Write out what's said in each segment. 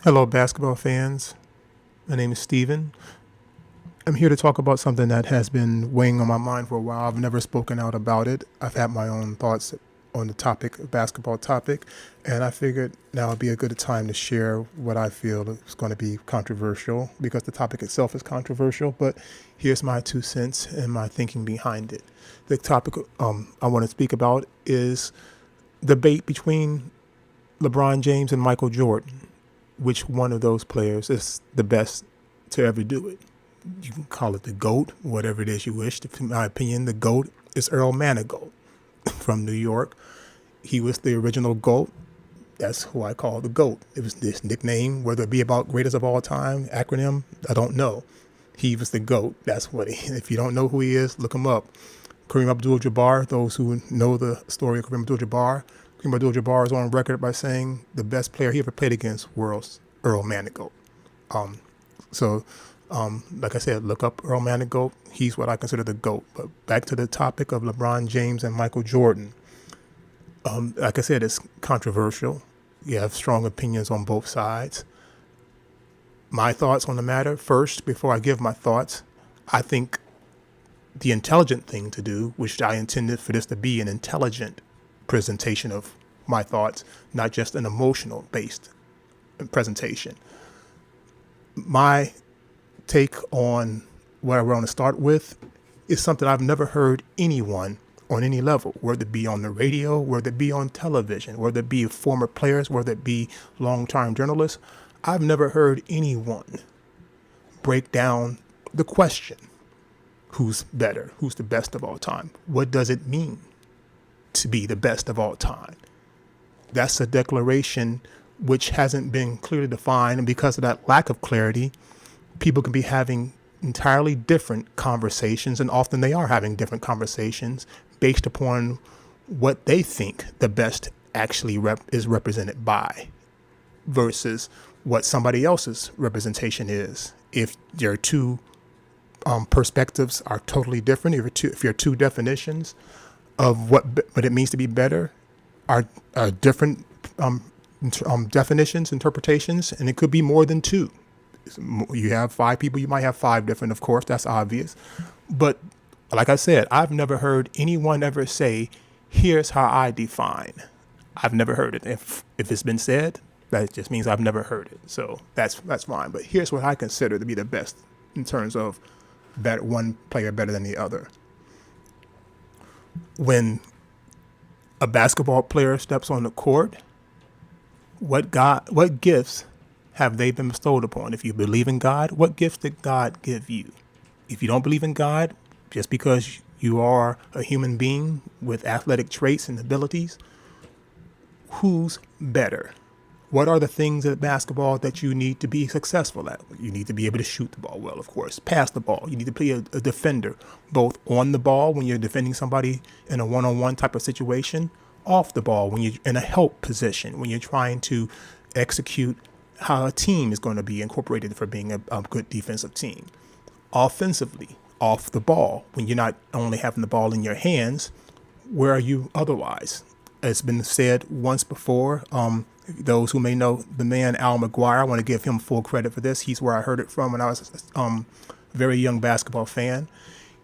Hello, basketball fans. My name is Steven. I'm here to talk about something that has been weighing on my mind for a while. I've never spoken out about it. I've had my own thoughts on the topic, basketball topic, and I figured now would be a good time to share what I feel is going to be controversial because the topic itself is controversial. But here's my 2 cents and my thinking behind it. The topic I want to speak about is debate between LeBron James and Michael Jordan. Which one of those players is the best to ever do it? You can call it the GOAT, whatever it is you wish. In my opinion, the GOAT is Earl Manigault from New York. He was the original GOAT. That's who I call the GOAT. It was this nickname, whether it be about greatest of all time, acronym, I don't know. He was the GOAT. That's what if you don't know who he is, look him up. Kareem Abdul-Jabbar, those who know the story of Kareem Abdul-Jabbar, Kareem Abdul-Jabbar is on record by saying the best player he ever played against was Earl Manigault. Like I said, look up Earl Manigault. He's what I consider the GOAT. But back to the topic of LeBron James and Michael Jordan. Like I said, it's controversial. You have strong opinions on both sides. My thoughts on the matter, first, before I give my thoughts, I think the intelligent thing to do, which I intended for this to be an intelligent presentation of my thoughts, not just an emotional based presentation. My take on what I want to start with is something I've never heard anyone on any level, whether it be on the radio, whether it be on television, whether it be former players, whether it be long-time journalists. I've never heard anyone break down the question, who's better, who's the best of all time? What does it mean to be the best of all time? That's a declaration which hasn't been clearly defined, and because of that lack of clarity, people can be having entirely different conversations, and often they are having different conversations based upon what they think the best actually is represented by versus what somebody else's representation is. If your two perspectives are totally different, if your two definitions of what it means to be better are different definitions, interpretations, and it could be more than two. You have five people, you might have five different, of course, that's obvious. But like I said, I've never heard anyone ever say, here's how I define. I've never heard it. If it's been said, that just means I've never heard it. So that's fine. But here's what I consider to be the best in terms of one player better than the other. When a basketball player steps on the court, what gifts have they been bestowed upon? If you believe in God, what gifts did God give you? If you don't believe in God, just because you are a human being with athletic traits and abilities, who's better? What are the things at basketball that you need to be successful at? You need to be able to shoot the ball well, of course, pass the ball. You need to be a defender, both on the ball when you're defending somebody in a one-on-one type of situation, off the ball when you're in a help position, when you're trying to execute how a team is going to be incorporated for being a good defensive team. Offensively, off the ball, when you're not only having the ball in your hands, where are you otherwise? It's been said once before, those who may know the man Al McGuire, I want to give him full credit for this. He's where I heard it from when I was a very young basketball fan.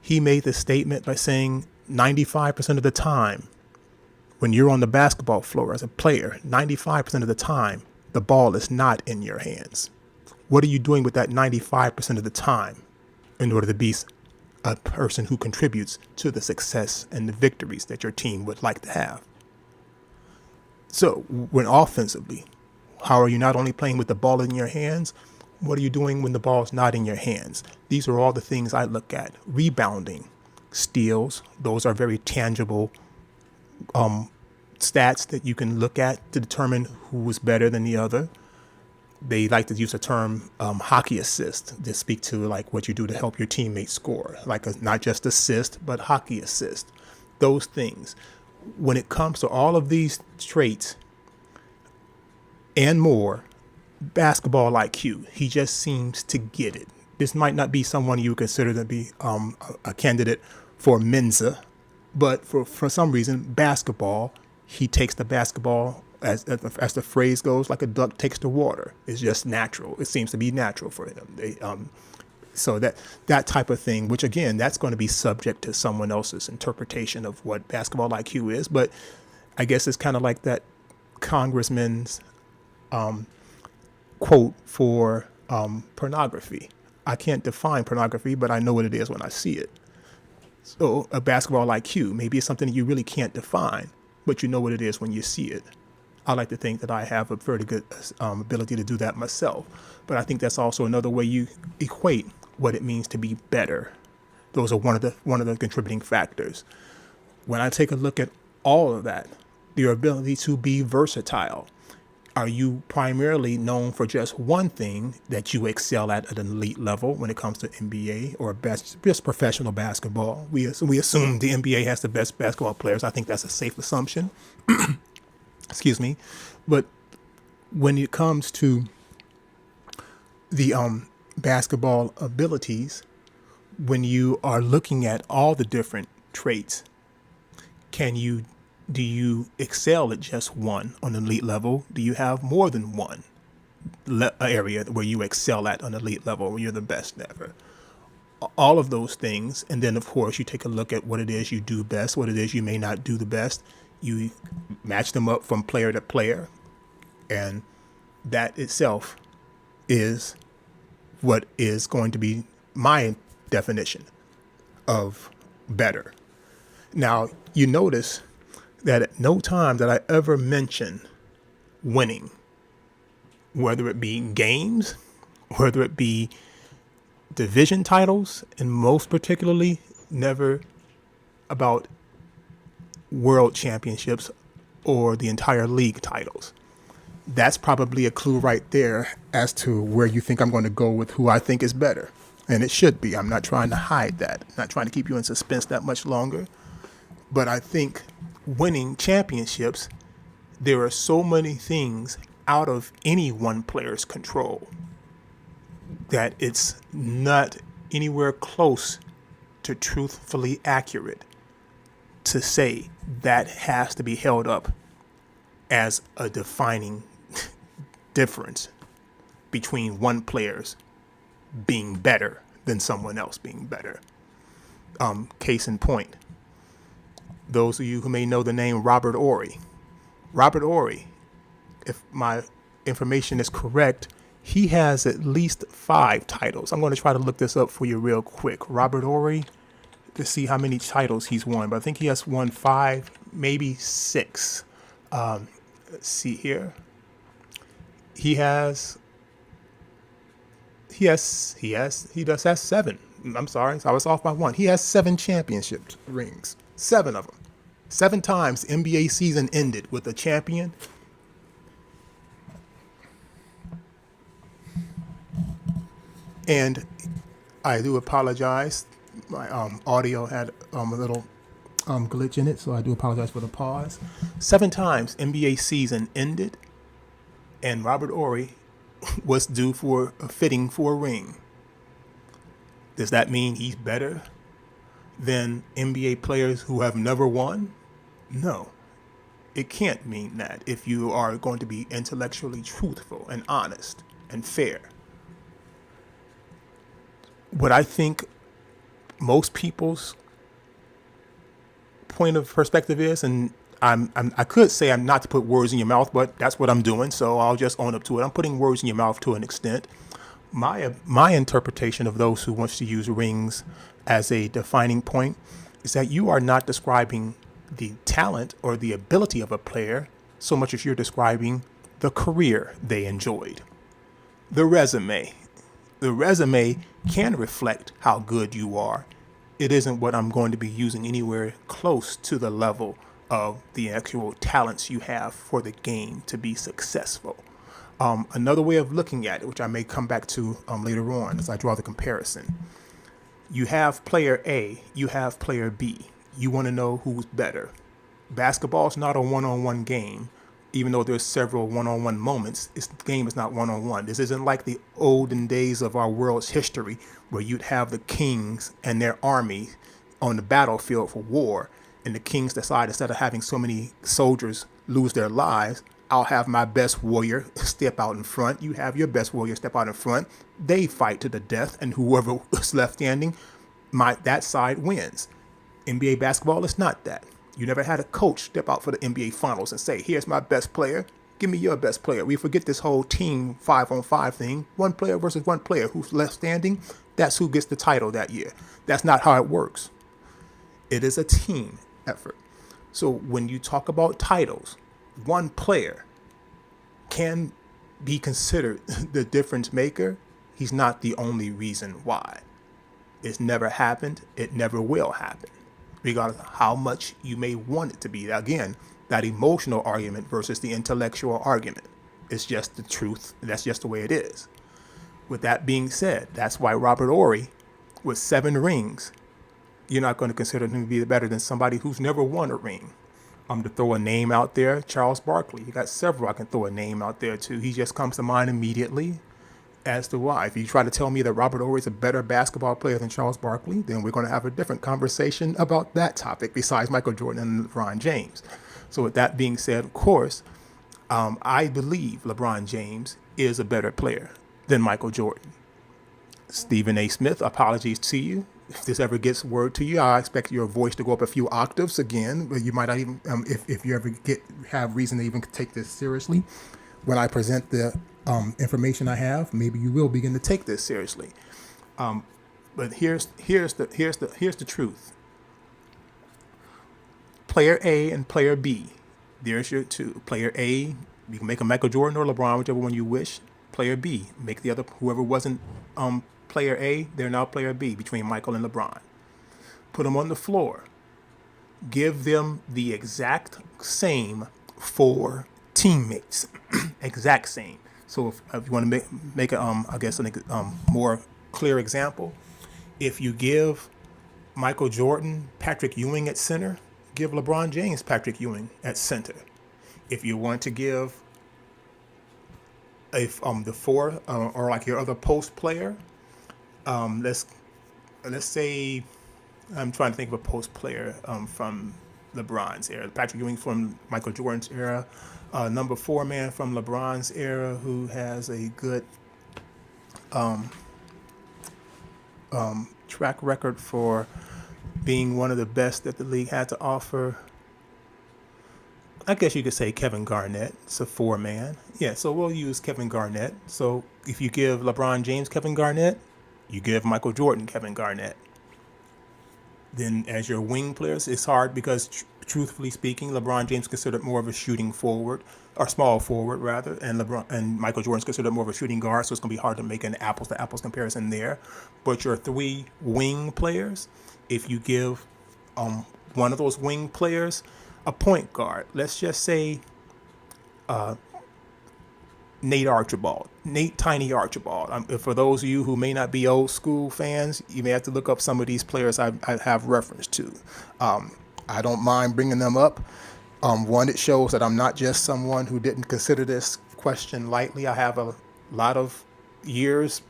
He made this statement by saying 95% of the time, when you're on the basketball floor as a player, 95% of the time, the ball is not in your hands. What are you doing with that 95% of the time in order to be a person who contributes to the success and the victories that your team would like to have? So when offensively, how are you not only playing with the ball in your hands, what are you doing when the ball's not in your hands? These are all the things I look at. Rebounding, steals, those are very tangible stats that you can look at to determine who was better than the other. They like to use the term hockey assist to speak to like what you do to help your teammates score, like not just assist, but hockey assist. Those things. When it comes to all of these traits and more, basketball IQ, he just seems to get it. This might not be someone you would consider to be a candidate for Mensa, but for some reason, basketball, he takes the basketball, as the phrase goes, like a duck takes the water. It's just natural. It seems to be natural for him. So that type of thing, which again, that's going to be subject to someone else's interpretation of what basketball IQ is. But I guess it's kind of like that congressman's quote for pornography. I can't define pornography, but I know what it is when I see it. So a basketball IQ, maybe it's something you really can't define, but you know what it is when you see it. I like to think that I have a very good ability to do that myself. But I think that's also another way you equate what it means to be better. Those are one of the contributing factors. When I take a look at all of that, your ability to be versatile. Are you primarily known for just one thing that you excel at an elite level when it comes to NBA or just professional basketball? We assume the NBA has the best basketball players. I think that's a safe assumption. Excuse me. But when it comes to the basketball abilities, when you are looking at all the different traits, do you excel at just one on an elite level? Do you have more than one area where you excel at an elite level, where you're the best ever? All of those things. And then, of course, you take a look at what it is you do best, what it is you may not do the best. You match them up from player to player. And that itself is what is going to be my definition of better. Now, you notice that at no time did I ever mention winning, whether it be games, whether it be division titles, and most particularly never about world championships or the entire league titles. That's probably a clue right there as to where you think I'm going to go with who I think is better. And it should be. I'm not trying to hide that. I'm not trying to keep you in suspense that much longer. But I think winning championships, there are so many things out of any one player's control that it's not anywhere close to truthfully accurate to say that has to be held up as a defining difference between one player's being better than someone else being better. Case in point, those of you who may know the name Robert Horry. Robert Horry, if my information is correct, he has at least 5 titles. I'm going to try to look this up for you real quick. Robert Horry, to see how many titles he's won, but I think he has won 5, maybe 6. Let's see here. He does have 7. I'm sorry, so I was off by 1. He has 7 championship rings. 7 of them. 7 times NBA season ended with a champion. And I do apologize. My audio had a little glitch in it, so I do apologize for the pause. 7 times NBA season ended, and Robert Horry was due for a fitting for a ring. Does that mean he's better than NBA players who have never won? No, it can't mean that if you are going to be intellectually truthful and honest and fair. What I think most people's point of perspective is, and I could say I'm not to put words in your mouth, but that's what I'm doing, so I'll just own up to it. I'm putting words in your mouth to an extent. My interpretation of those who wants to use rings as a defining point is that you are not describing the talent or the ability of a player so much as you're describing the career they enjoyed. The resume can reflect how good you are. It isn't what I'm going to be using anywhere close to the level of the actual talents you have for the game to be successful. Another way of looking at it, which I may come back to later on as I draw the comparison. You have player A, you have player B. You want to know who's better. Basketball is not a one-on-one game, even though there's several one-on-one moments. The game is not one-on-one. This isn't like the olden days of our world's history where you'd have the kings and their army on the battlefield for war, and the kings decide, instead of having so many soldiers lose their lives, I'll have my best warrior step out in front. You have your best warrior step out in front. They fight to the death, and whoever is left standing, that side wins. NBA basketball is not that. You never had a coach step out for the NBA finals and say, here's my best player. Give me your best player. We forget this whole team 5-on-5 thing. One player versus one player. Who's left standing, that's who gets the title that year. That's not how it works. It is a team effort. So when you talk about titles, one player can be considered the difference maker. He's not the only reason why. It's never happened. It never will happen, regardless of how much you may want it to be. Again, that emotional argument versus the intellectual argument. It's just the truth. That's just the way it is. With that being said, that's why Robert Horry, with 7 rings, you're not going to consider him to be better than somebody who's never won a ring. To throw a name out there, Charles Barkley. You got several I can throw a name out there too. He just comes to mind immediately as to why. If you try to tell me that Robert Horry is a better basketball player than Charles Barkley, then we're going to have a different conversation about that topic besides Michael Jordan and LeBron James. So with that being said, of course, I believe LeBron James is a better player than Michael Jordan. Stephen A. Smith, apologies to you. If this ever gets word to you, I expect your voice to go up a few octaves again. But you might not even, if you ever have reason to even take this seriously, when I present the information I have, maybe you will begin to take this seriously. But here's the truth. Player A and player B. There's your two. Player A, you can make a Michael Jordan or LeBron, whichever one you wish. Player B, make the other, whoever wasn't player A, they're now player B between Michael and LeBron. Put them on the floor. Give them the exact same 4 teammates. Exact same. So if you want to make a, I guess, a more clear example, if you give Michael Jordan Patrick Ewing at center, give LeBron James Patrick Ewing at center. If you want to give the 4 or like your other post player, let's say, I'm trying to think of a post player from LeBron's era. Patrick Ewing from Michael Jordan's era. Number 4 man from LeBron's era who has a good track record for being one of the best that the league had to offer. I guess you could say Kevin Garnett. It's a 4 man. Yeah, so we'll use Kevin Garnett. So if you give LeBron James Kevin Garnett, you give Michael Jordan Kevin Garnett. Then as your wing players, it's hard because truthfully speaking, LeBron James is considered more of a shooting forward, or small forward rather, and Michael Jordan is considered more of a shooting guard, so it's going to be hard to make an apples to apples comparison there. But your 3 wing players, if you give one of those wing players a point guard, let's just say Nate Tiny Archibald. For those of you who may not be old school fans, you may have to look up some of these players I have reference to. I don't mind bringing them up. One, it shows that I'm not just someone who didn't consider this question lightly. I have a lot of years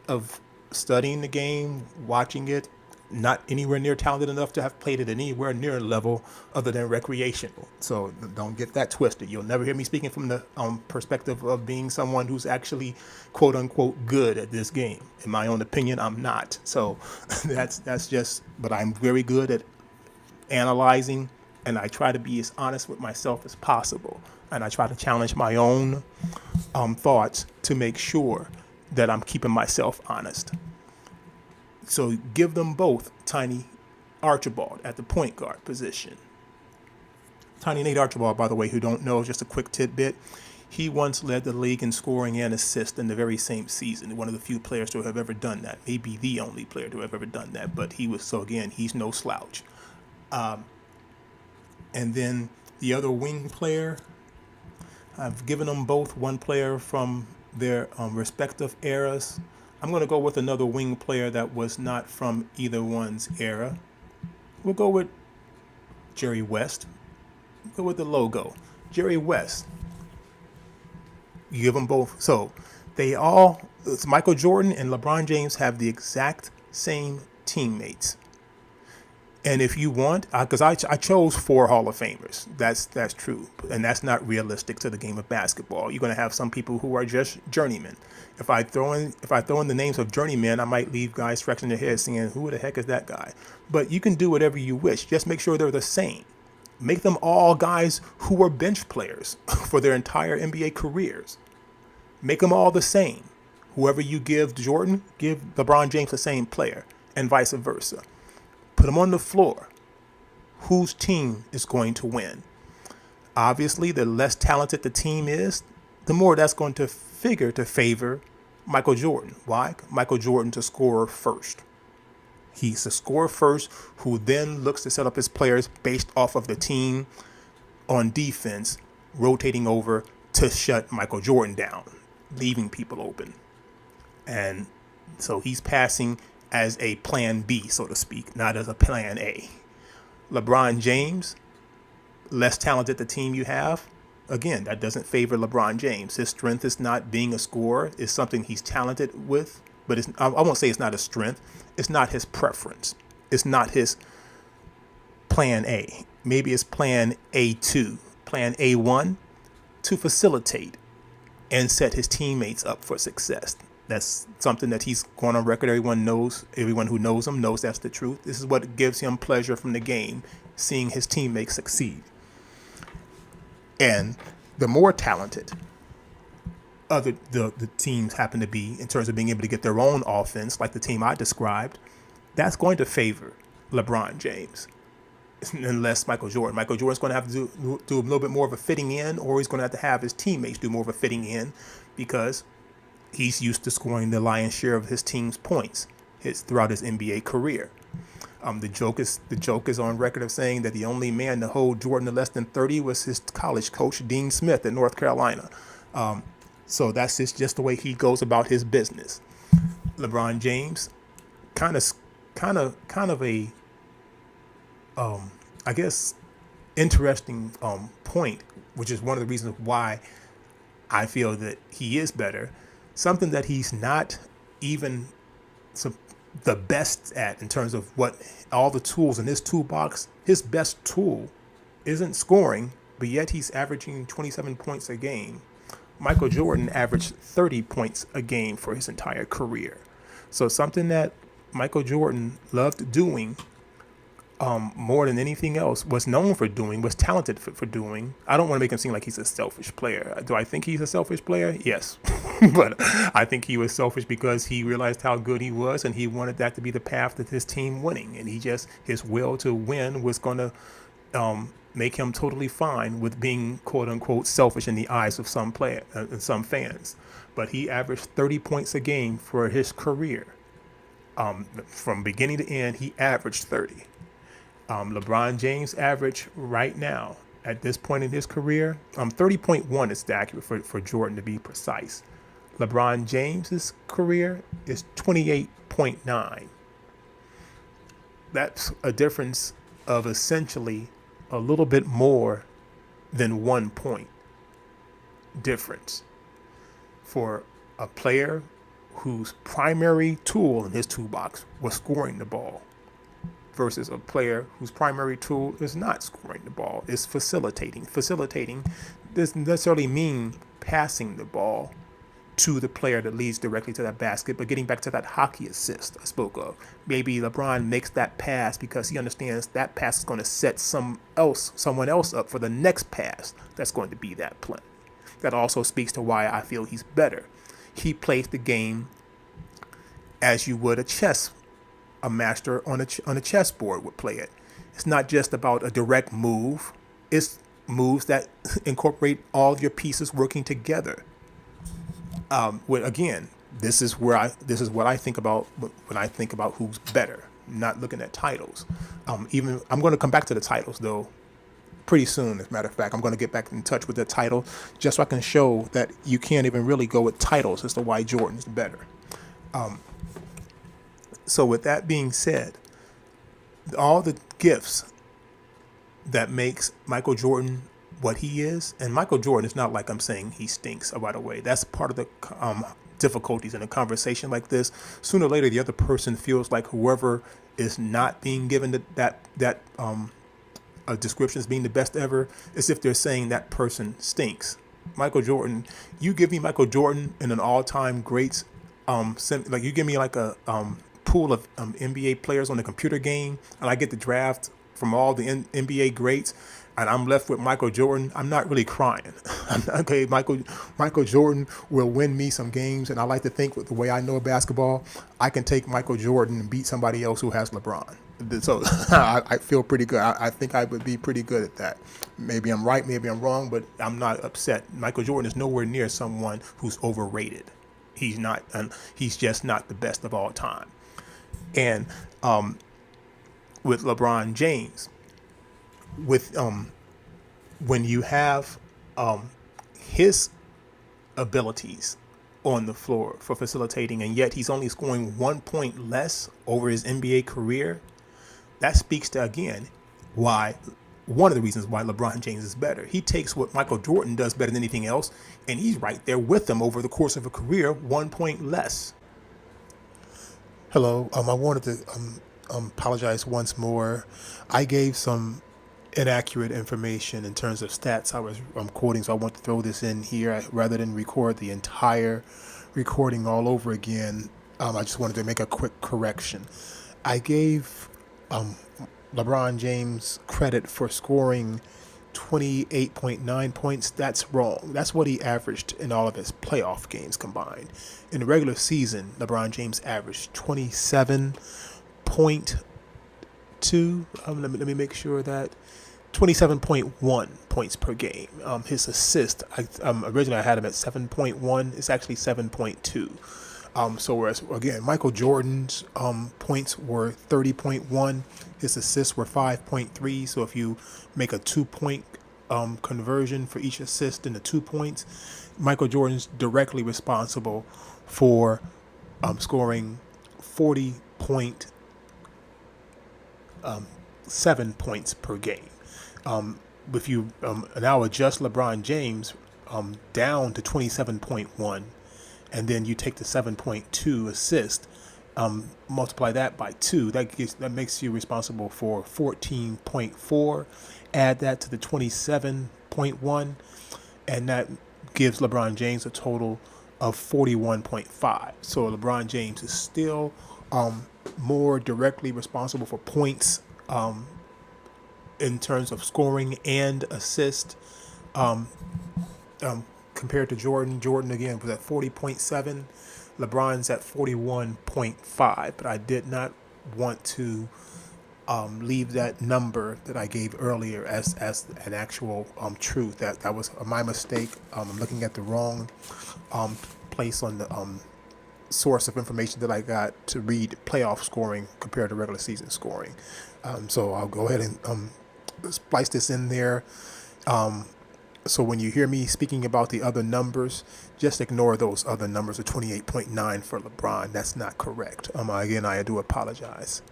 of studying the game, watching it, not anywhere near talented enough to have played it at anywhere near a level other than recreational. So don't get that twisted. You'll never hear me speaking from the perspective of being someone who's actually quote unquote good at this game. In my own opinion, I'm not. So that's just, but I'm very good at analyzing, and I try to be as honest with myself as possible. And I try to challenge my own thoughts to make sure that I'm keeping myself honest. So give them both Tiny Archibald at the point guard position. Tiny Nate Archibald, by the way, who don't know, just a quick tidbit, he once led the league in scoring and assists in the very same season. One of the few players to have ever done that. Maybe the only player to have ever done that. But he was, so again, he's no slouch. And then the other wing player, I've given them both one player from their respective eras. I'm going to go with another wing player that was not from either one's era. We'll go with Jerry West. Go with the logo. Jerry West. You give them both. So it's Michael Jordan and LeBron James have the exact same teammates. And if you want, because I chose 4 Hall of Famers, that's true, and that's not realistic to the game of basketball. You're going to have some people who are just journeymen. If I throw in the names of journeymen, I might leave guys scratching their heads saying, "Who the heck is that guy?" But you can do whatever you wish. Just make sure they're the same. Make them all guys who were bench players for their entire NBA careers. Make them all the same. Whoever you give Jordan, give LeBron James the same player, and vice versa. Put them on the floor. Whose team is going to win? Obviously, the less talented the team is, the more that's going to figure to favor Michael Jordan. Why? Michael Jordan's a scorer first. He's a scorer first who then looks to set up his players based off of the team on defense, rotating over to shut Michael Jordan down, leaving people open. And so he's passing as a plan B, so to speak, not as a plan A. LeBron James, less talented the team you have, again, that doesn't favor LeBron James. His strength is not being a scorer. It's something he's talented with, but I won't say it's not a strength. It's not his preference. It's not his plan A. Maybe it's plan A2, plan A1, to facilitate and set his teammates up for success. That's something that he's gone on record. Everyone who knows him knows that's the truth. This is what gives him pleasure from the game, seeing his teammates succeed. And the more talented the teams happen to be in terms of being able to get their own offense, like the team I described, that's going to favor LeBron James. Unless Michael Jordan. Michael Jordan's going to have to do a little bit more of a fitting in, or he's going to have his teammates do more of a fitting in, because he's used to scoring the lion's share of his team's points throughout his NBA career. The joke is on record of saying that the only man to hold Jordan to less than 30 was his college coach, Dean Smith, at North Carolina. So that's just the way he goes about his business. LeBron James, kind of a I guess interesting point, which is one of the reasons why I feel that he is better. Something that he's not even the best at in terms of what all the tools in his toolbox. His best tool isn't scoring, but yet he's averaging 27 points a game. Michael Jordan averaged 30 points a game for his entire career. So something that Michael Jordan loved doing more than anything else, was known for doing, was talented for doing. I don't want to make him seem like he's a selfish player. Do I think he's a selfish player? Yes. But I think he was selfish because he realized how good he was, and he wanted that to be the path to his team winning. And his will to win was going to make him totally fine with being, quote unquote, selfish in the eyes of some some fans. But he averaged 30 points a game for his career. From beginning to end, he averaged 30. LeBron James average right now at this point in his career, 30.1 is accurate for Jordan to be precise. LeBron James's career is 28.9. That's a difference of essentially a little bit more than 1 point difference for a player whose primary tool in his toolbox was scoring the ball, versus a player whose primary tool is not scoring the ball, is facilitating. Facilitating doesn't necessarily mean passing the ball to the player that leads directly to that basket, but getting back to that hockey assist I spoke of. Maybe LeBron makes that pass because he understands that pass is going to set someone else up for the next pass that's going to be that play. That also speaks to why I feel he's better. He plays the game as you would a master on a chessboard would play it. It's not just about a direct move. It's moves that incorporate all of your pieces working together. Again, this is what I think about when I think about who's better. Not looking at titles. I'm going to come back to the titles though pretty soon. As a matter of fact, I'm going to get back in touch with the title just so I can show that you can't even really go with titles as to why Jordan's better. So with that being said, all the gifts that makes Michael Jordan what he is. And Michael Jordan is not like I'm saying he stinks right away. That's part of the difficulties in a conversation like this. Sooner or later, the other person feels like whoever is not being given that description as being the best ever, as if they're saying that person stinks. Michael Jordan, you give me Michael Jordan in an all-time greats, like you give me like a pool of NBA players on the computer game, and I get the draft from all the NBA greats, and I'm left with Michael Jordan, I'm not really crying. Okay, Michael Jordan will win me some games, and I like to think with the way I know basketball, I can take Michael Jordan and beat somebody else who has LeBron. So I feel pretty good. I think I would be pretty good at that. Maybe I'm right, maybe I'm wrong, but I'm not upset. Michael Jordan is nowhere near someone who's overrated. He's not. He's just not the best of all time. And with LeBron James, with when you have his abilities on the floor for facilitating, and yet he's only scoring 1 point less over his NBA career, that speaks to, again, why one of the reasons why LeBron James is better. He takes what Michael Jordan does better than anything else, and he's right there with him over the course of a career, 1 point less. Hello, I wanted to apologize once more. I gave some inaccurate information in terms of stats I was quoting, so I want to throw this in here rather than record the entire recording all over again. I just wanted to make a quick correction. I gave LeBron James credit for scoring 28.9 points. That's wrong. That's what he averaged in all of his playoff games combined. In the regular season, LeBron James averaged 27.2. Let me make sure that 27.1 points per game. His assist, originally I had him at 7.1. It's actually 7.2. So whereas, again, Michael Jordan's points were 30.1, his assists were 5.3. So if you make a 2-point conversion for each assist in the 2 points, Michael Jordan's directly responsible for scoring 40.7 points per game. If you now adjust LeBron James down to 27.1, and then you take the 7.2 assist, multiply that by 2, that makes you responsible for 14.4. Add that to the 27.1, and that gives LeBron James a total of 41.5. So LeBron James is still more directly responsible for points in terms of scoring and assist compared to Jordan. Jordan, again, was at 40.7. LeBron's at 41.5. But I did not want to leave that number that I gave earlier as an actual truth. That was my mistake. I'm looking at the wrong place on the source of information that I got to read playoff scoring compared to regular season scoring. So I'll go ahead and splice this in there. So when you hear me speaking about the other numbers, just ignore those other numbers of 28.9 for LeBron. That's not correct. Again, I do apologize.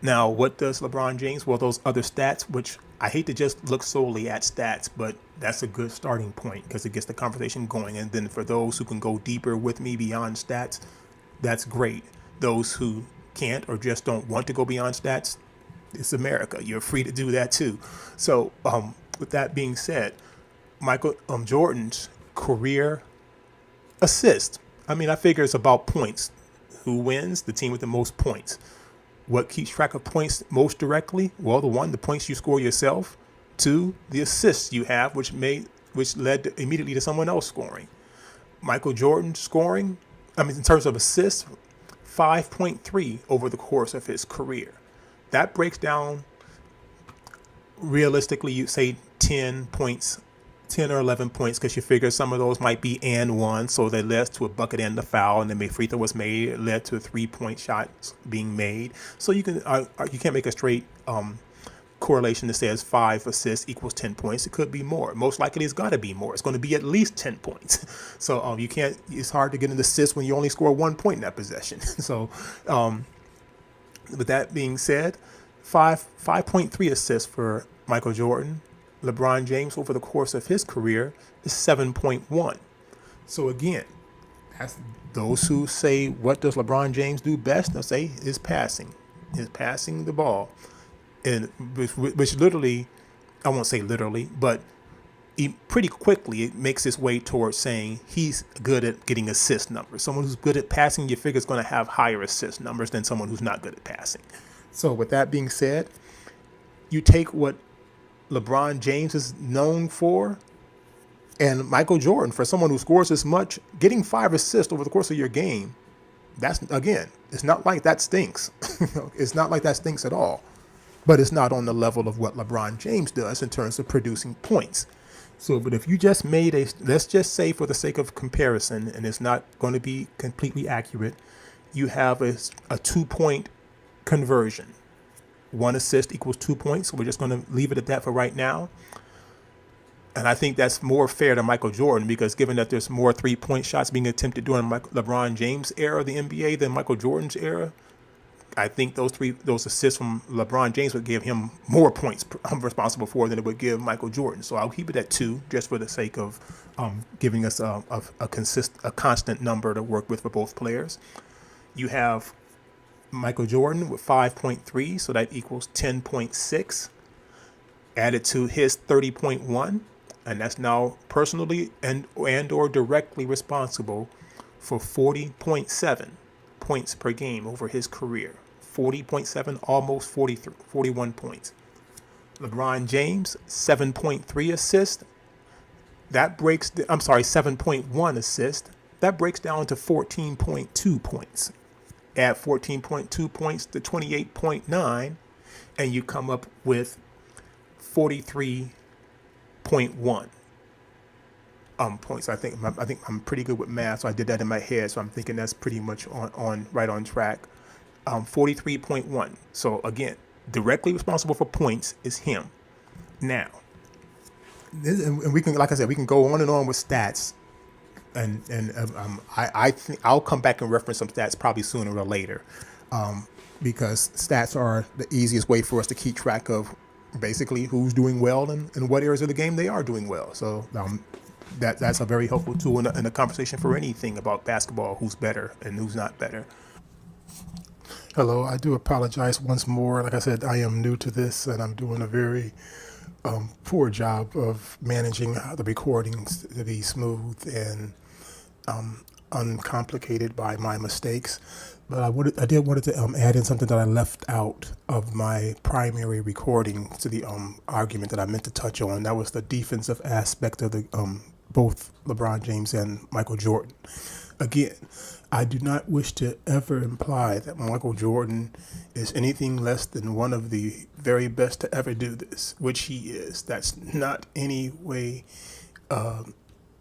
Now, what does LeBron James? Well, those other stats, which I hate to just look solely at stats, but that's a good starting point because it gets the conversation going. And then for those who can go deeper with me beyond stats, that's great. Those who can't or just don't want to go beyond stats, it's America. You're free to do that too. So with that being said, Michael Jordan's career assist. I mean, I figure it's about points. Who wins? The team with the most points. What keeps track of points most directly? Well, the points you score yourself. 2, the assists you have, which led immediately to someone else scoring. Michael Jordan scoring, in terms of assists, 5.3 over the course of his career. That breaks down, realistically, you say 10 points, 10 or 11 points, because you figure some of those might be and one, so that led to a bucket and a foul, and then a free throw was made, it led to a 3-point shot being made. So you can't make a straight correlation that says 5 assists equals 10 points. It could be more. Most likely it's got to be more. It's going to be at least 10 points. So you can't. It's hard to get an assist when you only score 1 point in that possession. So with that being said, 5.3 assists for Michael Jordan. LeBron James over the course of his career is 7.1. So again, that's those who say, what does LeBron James do best? They'll say is passing the ball, and which literally, I won't say literally, but pretty quickly it makes its way towards saying he's good at getting assist numbers. Someone who's good at passing, you figure is going to have higher assist numbers than someone who's not good at passing. So with that being said, you take what LeBron James is known for and Michael Jordan, for someone who scores as much, getting 5 assists over the course of your game, that's, again, it's not like that stinks. It's not like that stinks at all. But it's not on the level of what LeBron James does in terms of producing points. So, but if you just made let's just say for the sake of comparison, and it's not going to be completely accurate, you have a 2-point conversion. 1 assist equals 2 points. So we're just going to leave it at that for right now. And I think that's more fair to Michael Jordan, because given that there's more 3-point shots being attempted during LeBron James' era of the NBA than Michael Jordan's era, I think those assists from LeBron James would give him more points responsible for than it would give Michael Jordan. So I'll keep it at 2 just for the sake of giving us a constant number to work with for both players. You have Michael Jordan with 5.3, so that equals 10.6, added to his 30.1. And that's now personally and or directly responsible for 40.7 points per game over his career. 40.7, almost 41 points. LeBron James, 7.3 assists. That breaks, 7.1 assists. That breaks down to 14.2 points. Add 14.2 points to 28.9, and you come up with 43.1 points. I think I'm pretty good with math, so I did that in my head. So I'm thinking that's pretty much right on track. 43.1. So again, directly responsible for points is him. Now, and we can, like I said, we can go on and on with stats, and I think I'll come back and reference some stats probably sooner or later, because stats are the easiest way for us to keep track of basically who's doing well and what areas of the game they are doing well. So that's a very helpful tool in a conversation for anything about basketball, who's better and who's not better. Hello, I do apologize once more. Like I said, I am new to this, and I'm doing a very poor job of managing the recordings to be smooth and uncomplicated by my mistakes. But I did wanted to add in something that I left out of my primary recording to the argument that I meant to touch on. That was the defensive aspect of the both LeBron James and Michael Jordan. Again, I do not wish to ever imply that Michael Jordan is anything less than one of the very best to ever do this, which he is. That's not any way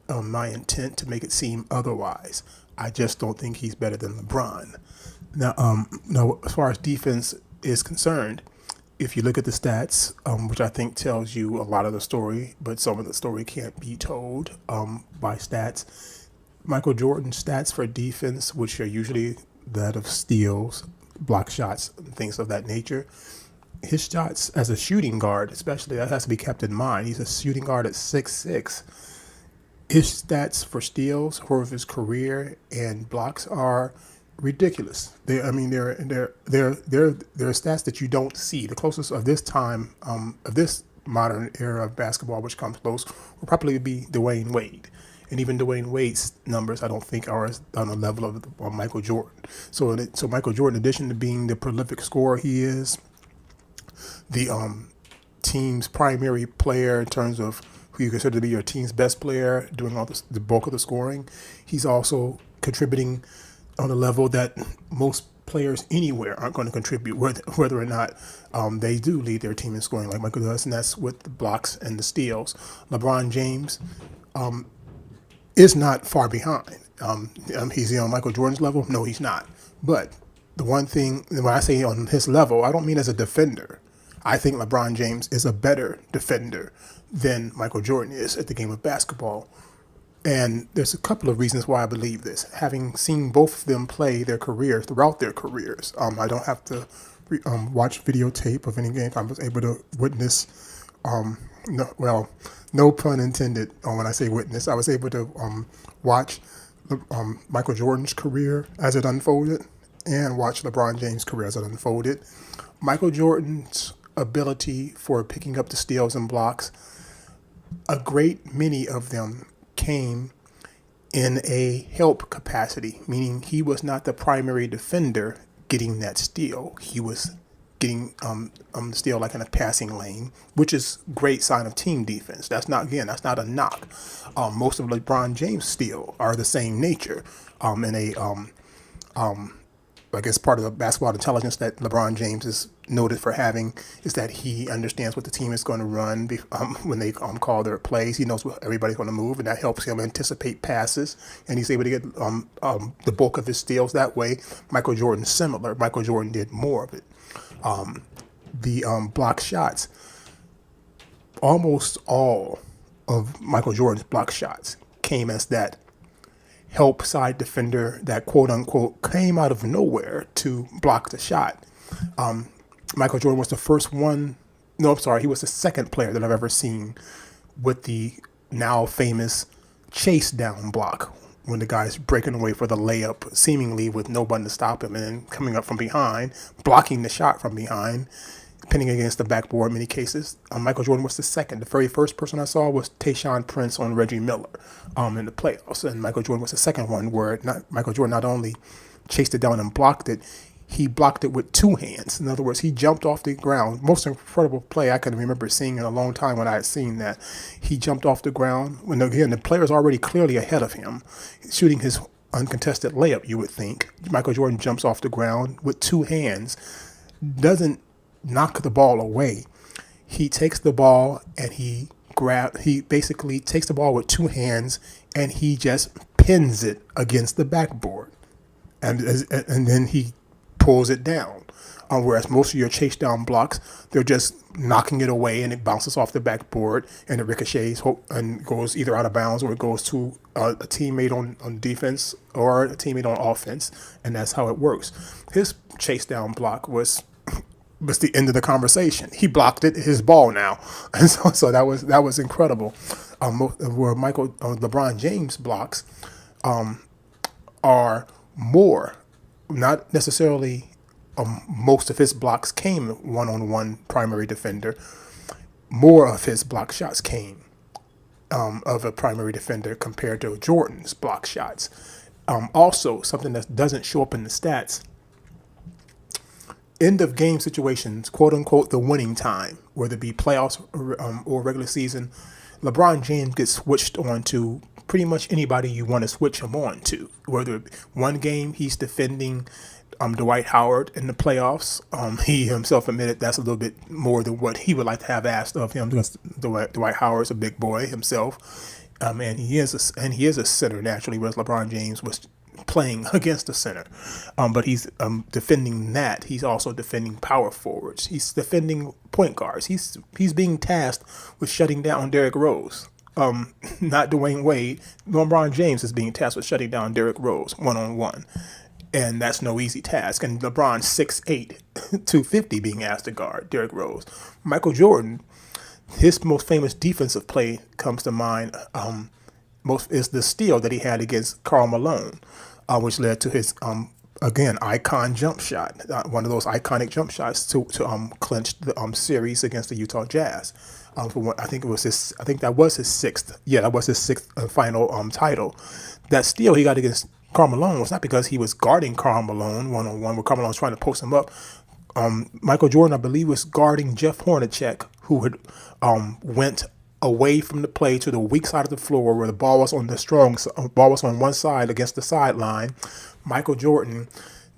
my intent to make it seem otherwise. I just don't think he's better than LeBron. Now, as far as defense is concerned, if you look at the stats, which I think tells you a lot of the story, but some of the story can't be told by stats. Michael Jordan's stats for defense, which are usually that of steals, block shots, and things of that nature. His shots as a shooting guard, especially, that has to be kept in mind. He's a shooting guard at 6'6". His stats for steals for his career and blocks are ridiculous. They're stats that you don't see. The closest of this time, of this modern era of basketball, which comes close, will probably be Dwayne Wade. And even Dwayne Wade's numbers, I don't think, are on the level of Michael Jordan. So Michael Jordan, in addition to being the prolific scorer he is, the team's primary player in terms of who you consider to be your team's best player, doing all the bulk of the scoring, he's also contributing on a level that most players anywhere aren't going to contribute, whether or not they do lead their team in scoring like Michael does, and that's with the blocks and the steals. LeBron James is not far behind. He's on Michael Jordan's level? No, he's not. But the one thing, when I say on his level, I don't mean as a defender. I think LeBron James is a better defender than Michael Jordan is at the game of basketball. And there's a couple of reasons why I believe this. Having seen both of them play their careers, throughout their careers, I don't have to watch videotape of any game. I was able to witness, no pun intended when I say witness. I was able to watch Michael Jordan's career as it unfolded and watch LeBron James' career as it unfolded. Michael Jordan's ability for picking up the steals and blocks, a great many of them came in a help capacity, meaning he was not the primary defender getting that steal. He was getting the steal like in a passing lane, which is great sign of team defense. That's not a knock. Most of LeBron James' steal are the same nature. I guess part of the basketball intelligence that LeBron James is noted for having is that he understands what the team is going to run when they call their plays. He knows what everybody's going to move, and that helps him anticipate passes, and he's able to get the bulk of his steals that way. Michael Jordan's similar. Michael Jordan did more of it. The block shots, almost all of Michael Jordan's block shots came as that help side defender that quote unquote came out of nowhere to block the shot. Michael Jordan was the first one. No, I'm sorry. He was the second player that I've ever seen with the now famous chase down block, when the guy's breaking away for the layup, seemingly with nobody to stop him, and then coming up from behind, blocking the shot from behind, pinning against the backboard in many cases. Michael Jordan was the second. The very first person I saw was Tayshaun Prince on Reggie Miller in the playoffs. And Michael Jordan was the second one where Michael Jordan not only chased it down and blocked it, he blocked it with two hands. In other words, he jumped off the ground. Most incredible play I can remember seeing in a long time when I had seen that. He jumped off the ground when, again, the player's already clearly ahead of him, shooting his uncontested layup, you would think. Michael Jordan jumps off the ground with two hands, doesn't knock the ball away. He takes the ball and he basically takes the ball with two hands and he just pins it against the backboard, and then he pulls it down. Whereas most of your chase down blocks, they're just knocking it away and it bounces off the backboard and it ricochets and goes either out of bounds or it goes to a teammate on defense or a teammate on offense, and that's how it works. His chase down block was the end of the conversation. He blocked it, his ball now, and so that was incredible. Where LeBron James blocks are more, not necessarily. Most of his blocks came one-on-one primary defender. More of his block shots came of a primary defender compared to Jordan's block shots. Also, something that doesn't show up in the stats. End of game situations, quote unquote, the winning time, whether it be playoffs or regular season, LeBron James gets switched on to pretty much anybody you want to switch him on to. Whether one game he's defending Dwight Howard in the playoffs, he himself admitted that's a little bit more than what he would like to have asked of him, because Dwight Howard's a big boy himself, and he is a center naturally, whereas LeBron James was playing against the center, but he's defending that. He's also defending power forwards. He's defending point guards. He's being tasked with shutting down Derrick Rose. Not Dwayne Wade. LeBron James is being tasked with shutting down Derrick Rose one-on-one. And that's no easy task. And LeBron's 6'8", 250 being asked to guard Derrick Rose. Michael Jordan, his most famous defensive play comes to mind, is the steal that he had against Karl Malone, which led to his icon jump shot, one of those iconic jump shots to clinch the series against the Utah Jazz. I think that was his sixth. Yeah, that was his sixth final title. That steal he got against Karl Malone was not because he was guarding Karl Malone one-on-one, where Karl Malone was trying to post him up. Michael Jordan, I believe, was guarding Jeff Hornacek, who had went away from the play to the weak side of the floor where the ball was on one side against the sideline. Michael Jordan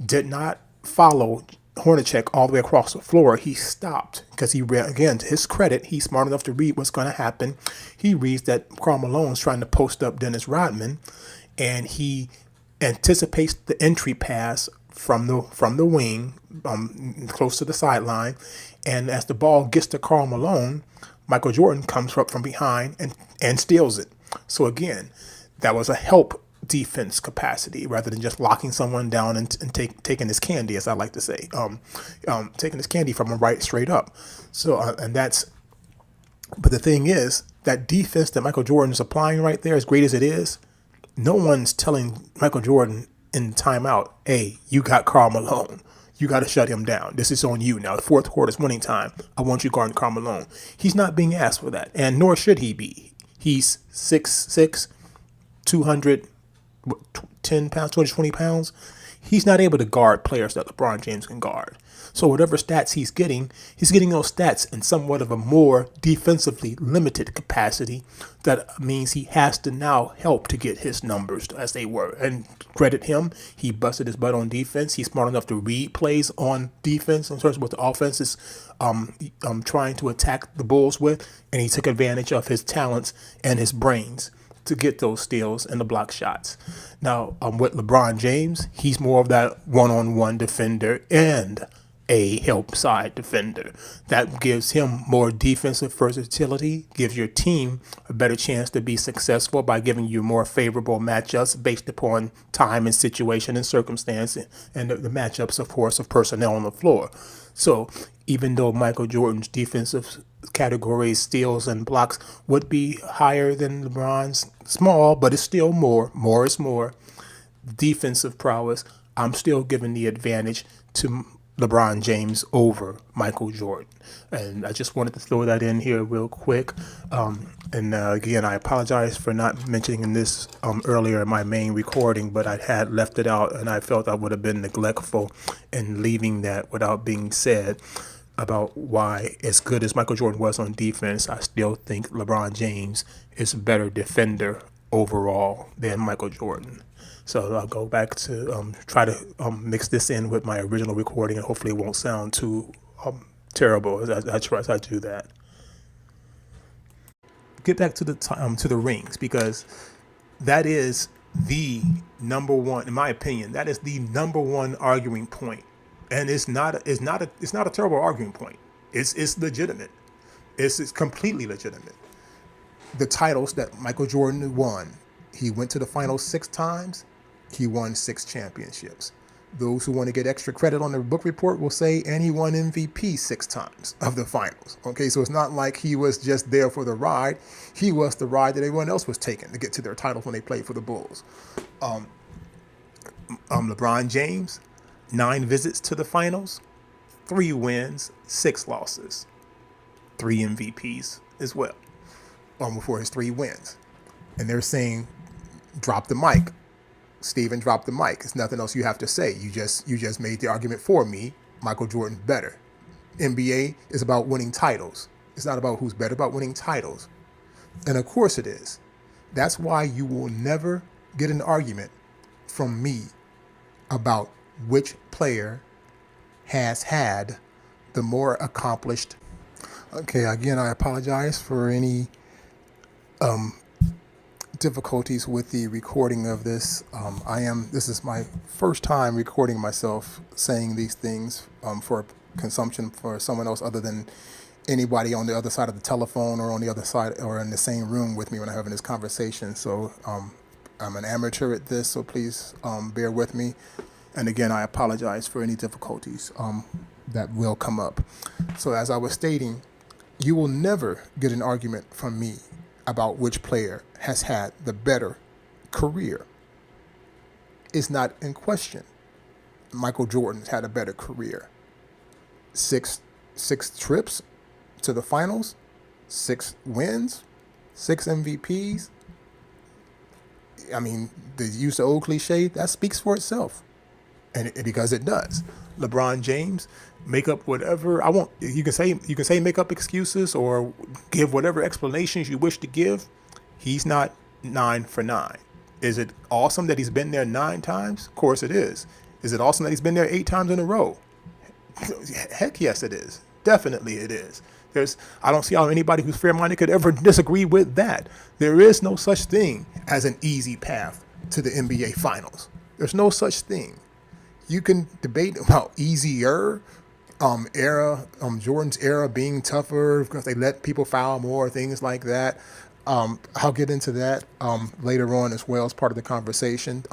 did not follow Hornacek all the way across the floor. He stopped because he read, again, to his credit, he's smart enough to read what's going to happen. He reads that Karl Malone's trying to post up Dennis Rodman, and he anticipates the entry pass from the wing, close to the sideline, and as the ball gets to Karl Malone, Michael Jordan comes up from behind and steals it. So again, that was a help defense capacity rather than just locking someone down and taking his candy, as I like to say, taking his candy from him right straight up. So, but the thing is, that defense that Michael Jordan is applying right there, as great as it is, no one's telling Michael Jordan in timeout, hey, you got Karl Malone. You got to shut him down. This is on you now. The fourth quarter is winning time. I want you guarding Karl Malone. He's not being asked for that, and nor should he be. He's 6'6", 210 pounds, 220 pounds. He's not able to guard players that LeBron James can guard. So whatever stats he's getting those stats in somewhat of a more defensively limited capacity. That means he has to now help to get his numbers as they were. And credit him, he busted his butt on defense. He's smart enough to read plays on defense in terms of what the offense is trying to attack the Bulls with. And he took advantage of his talents and his brains to get those steals and the block shots. Now, with LeBron James, he's more of that one-on-one defender and a help side defender. That gives him more defensive versatility, gives your team a better chance to be successful by giving you more favorable matchups based upon time and situation and circumstance, and the matchups, of course, of personnel on the floor. So even though Michael Jordan's defensive categories, steals and blocks would be higher than LeBron's, small, but it's still more is more. Defensive prowess, I'm still giving the advantage to LeBron James over Michael Jordan. And I just wanted to throw that in here real quick. Again, I apologize for not mentioning this earlier in my main recording, but I had left it out and I felt I would have been neglectful in leaving that without being said about why, as good as Michael Jordan was on defense, I still think LeBron James is a better defender overall than Michael Jordan. So I'll go back to try to mix this in with my original recording, and hopefully it won't sound too terrible as I try to do that. Get back to the rings, because that is the number one, in my opinion, that is the number one arguing point, and it's not a terrible arguing point. It's legitimate. It's completely legitimate. The titles that Michael Jordan won, he went to the finals 6 times. He won 6 championships. Those who want to get extra credit on their book report will say, and he won MVP 6 times of the finals. Okay, so it's not like he was just there for the ride. He was the ride that everyone else was taking to get to their titles when they played for the Bulls. LeBron James, 9 visits to the finals, 3 wins, 6 losses, 3 MVPs as well for his 3 wins. And they're saying, drop the mic. Steven, drop the mic. There's nothing else you have to say. You just made the argument for me. Michael Jordan better. NBA is about winning titles. It's not about who's better, about winning titles. And of course it is. That's why you will never get an argument from me about which player has had the more accomplished. Okay, again, I apologize for any difficulties with the recording of this. This is my first time recording myself saying these things for consumption for someone else other than anybody on the other side of the telephone or on the other side or in the same room with me when I'm having this conversation. So I'm an amateur at this, so please bear with me. And again, I apologize for any difficulties that will come up. So as I was stating, you will never get an argument from me about which player has had the better career. It's not in question. Michael Jordan's had a better career. 6 trips to the finals, 6 wins, 6 MVPs. I mean, the use of old cliche, that speaks for itself. And because it does. LeBron James, make up whatever I want. You can say make up excuses or give whatever explanations you wish to give. He's not 9 for 9. Is it awesome that he's been there 9 times? Of course it is. Is it awesome that he's been there 8 times in a row? Heck yes, it is. Definitely it is. I don't see how anybody who's fair-minded could ever disagree with that. There is no such thing as an easy path to the NBA Finals. There's no such thing. You can debate about easier era, Jordan's era being tougher because they let people foul more, things like that. I'll get into that later on as well as part of the conversation.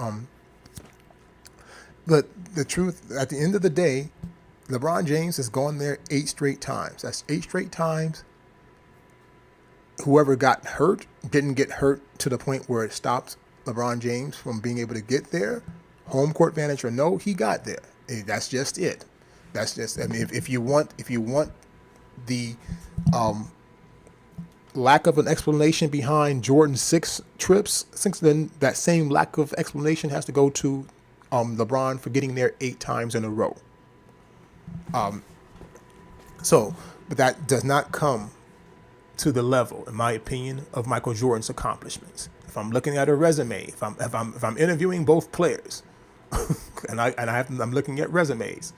But the truth, at the end of the day, LeBron James has gone there 8 straight times. That's 8 straight times. Whoever got hurt didn't get hurt to the point where it stopped LeBron James from being able to get there. Home court advantage or no, he got there. That's just it. That's just. I mean, if you want the lack of an explanation behind Jordan's 6 trips, then that same lack of explanation has to go to LeBron for getting there 8 times in a row. But that does not come to the level, in my opinion, of Michael Jordan's accomplishments. If I'm looking at a resume, if I'm interviewing both players, I'm looking at resumes,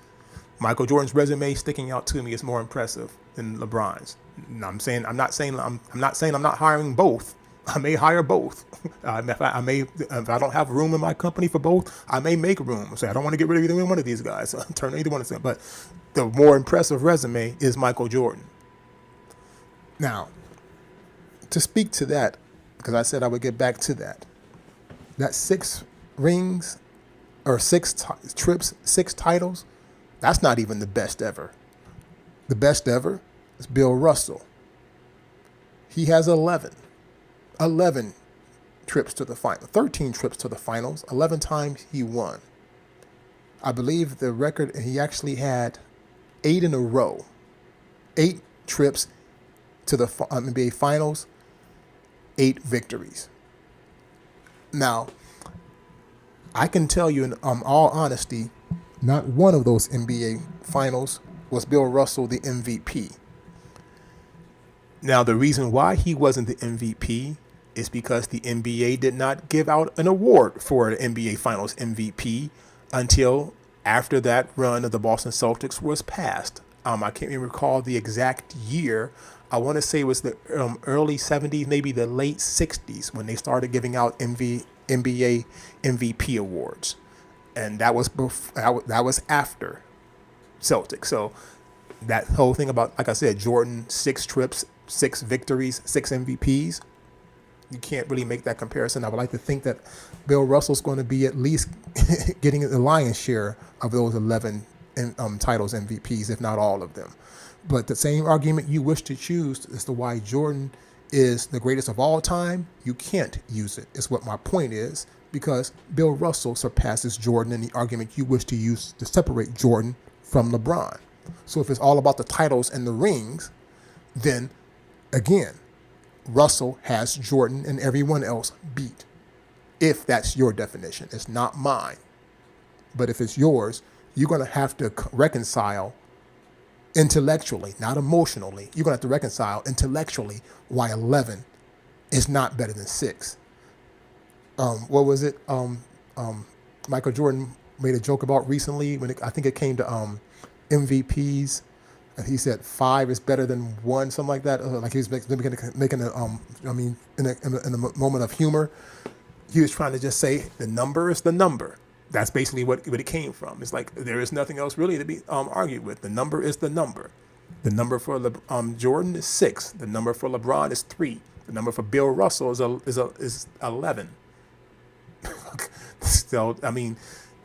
Michael Jordan's resume sticking out to me is more impressive than LeBron's. And I'm not saying I'm not hiring both. I may hire both. If I don't have room in my company for both, I may make room. Say I don't want to get rid of either one of these guys. So turn either one of them. But the more impressive resume is Michael Jordan. Now, to speak to that, because I said I would get back to that. That 6 rings or 6 trips, 6 titles, that's not even the best ever. The best ever is Bill Russell. He has 11 trips to the final, 13 trips to the finals, 11 times he won. I believe the record, he actually had 8 in a row, 8 trips to the NBA finals, 8 victories. Now, I can tell you in all honesty, not one of those NBA finals was Bill Russell the MVP. Now, the reason why he wasn't the MVP is because the NBA did not give out an award for an NBA Finals MVP until after that run of the Boston Celtics was passed. I can't even recall the exact year. I want to say it was the early 70s, maybe the late 60s when they started giving out NBA MVP awards. And that was that was after Celtics. So that whole thing about, like I said, Jordan, 6 trips, 6 victories, 6 MVPs, you can't really make that comparison. I would like to think that Bill Russell's going to be at least getting the lion's share of those 11 titles MVPs, if not all of them. But the same argument you wish to choose as to why Jordan is the greatest of all time, you can't use it, is what my point is, because Bill Russell surpasses Jordan in the argument you wish to use to separate Jordan from LeBron. So if it's all about the titles and the rings, then again, Russell has Jordan and everyone else beat. If that's your definition, it's not mine. But if it's yours, you're going to have to reconcile intellectually, not emotionally. You're going to have to reconcile intellectually why 11 is not better than 6. What was it? Michael Jordan made a joke about recently when I think it came to MVPs. And he said 5 is better than 1, something like that. Like he was making in a moment of humor, he was trying to just say the number is the number. That's basically what it came from. It's like there is nothing else really to be argued with. The number is the number. The number for Jordan is 6. The number for LeBron is 3. The number for Bill Russell is 11. So I mean,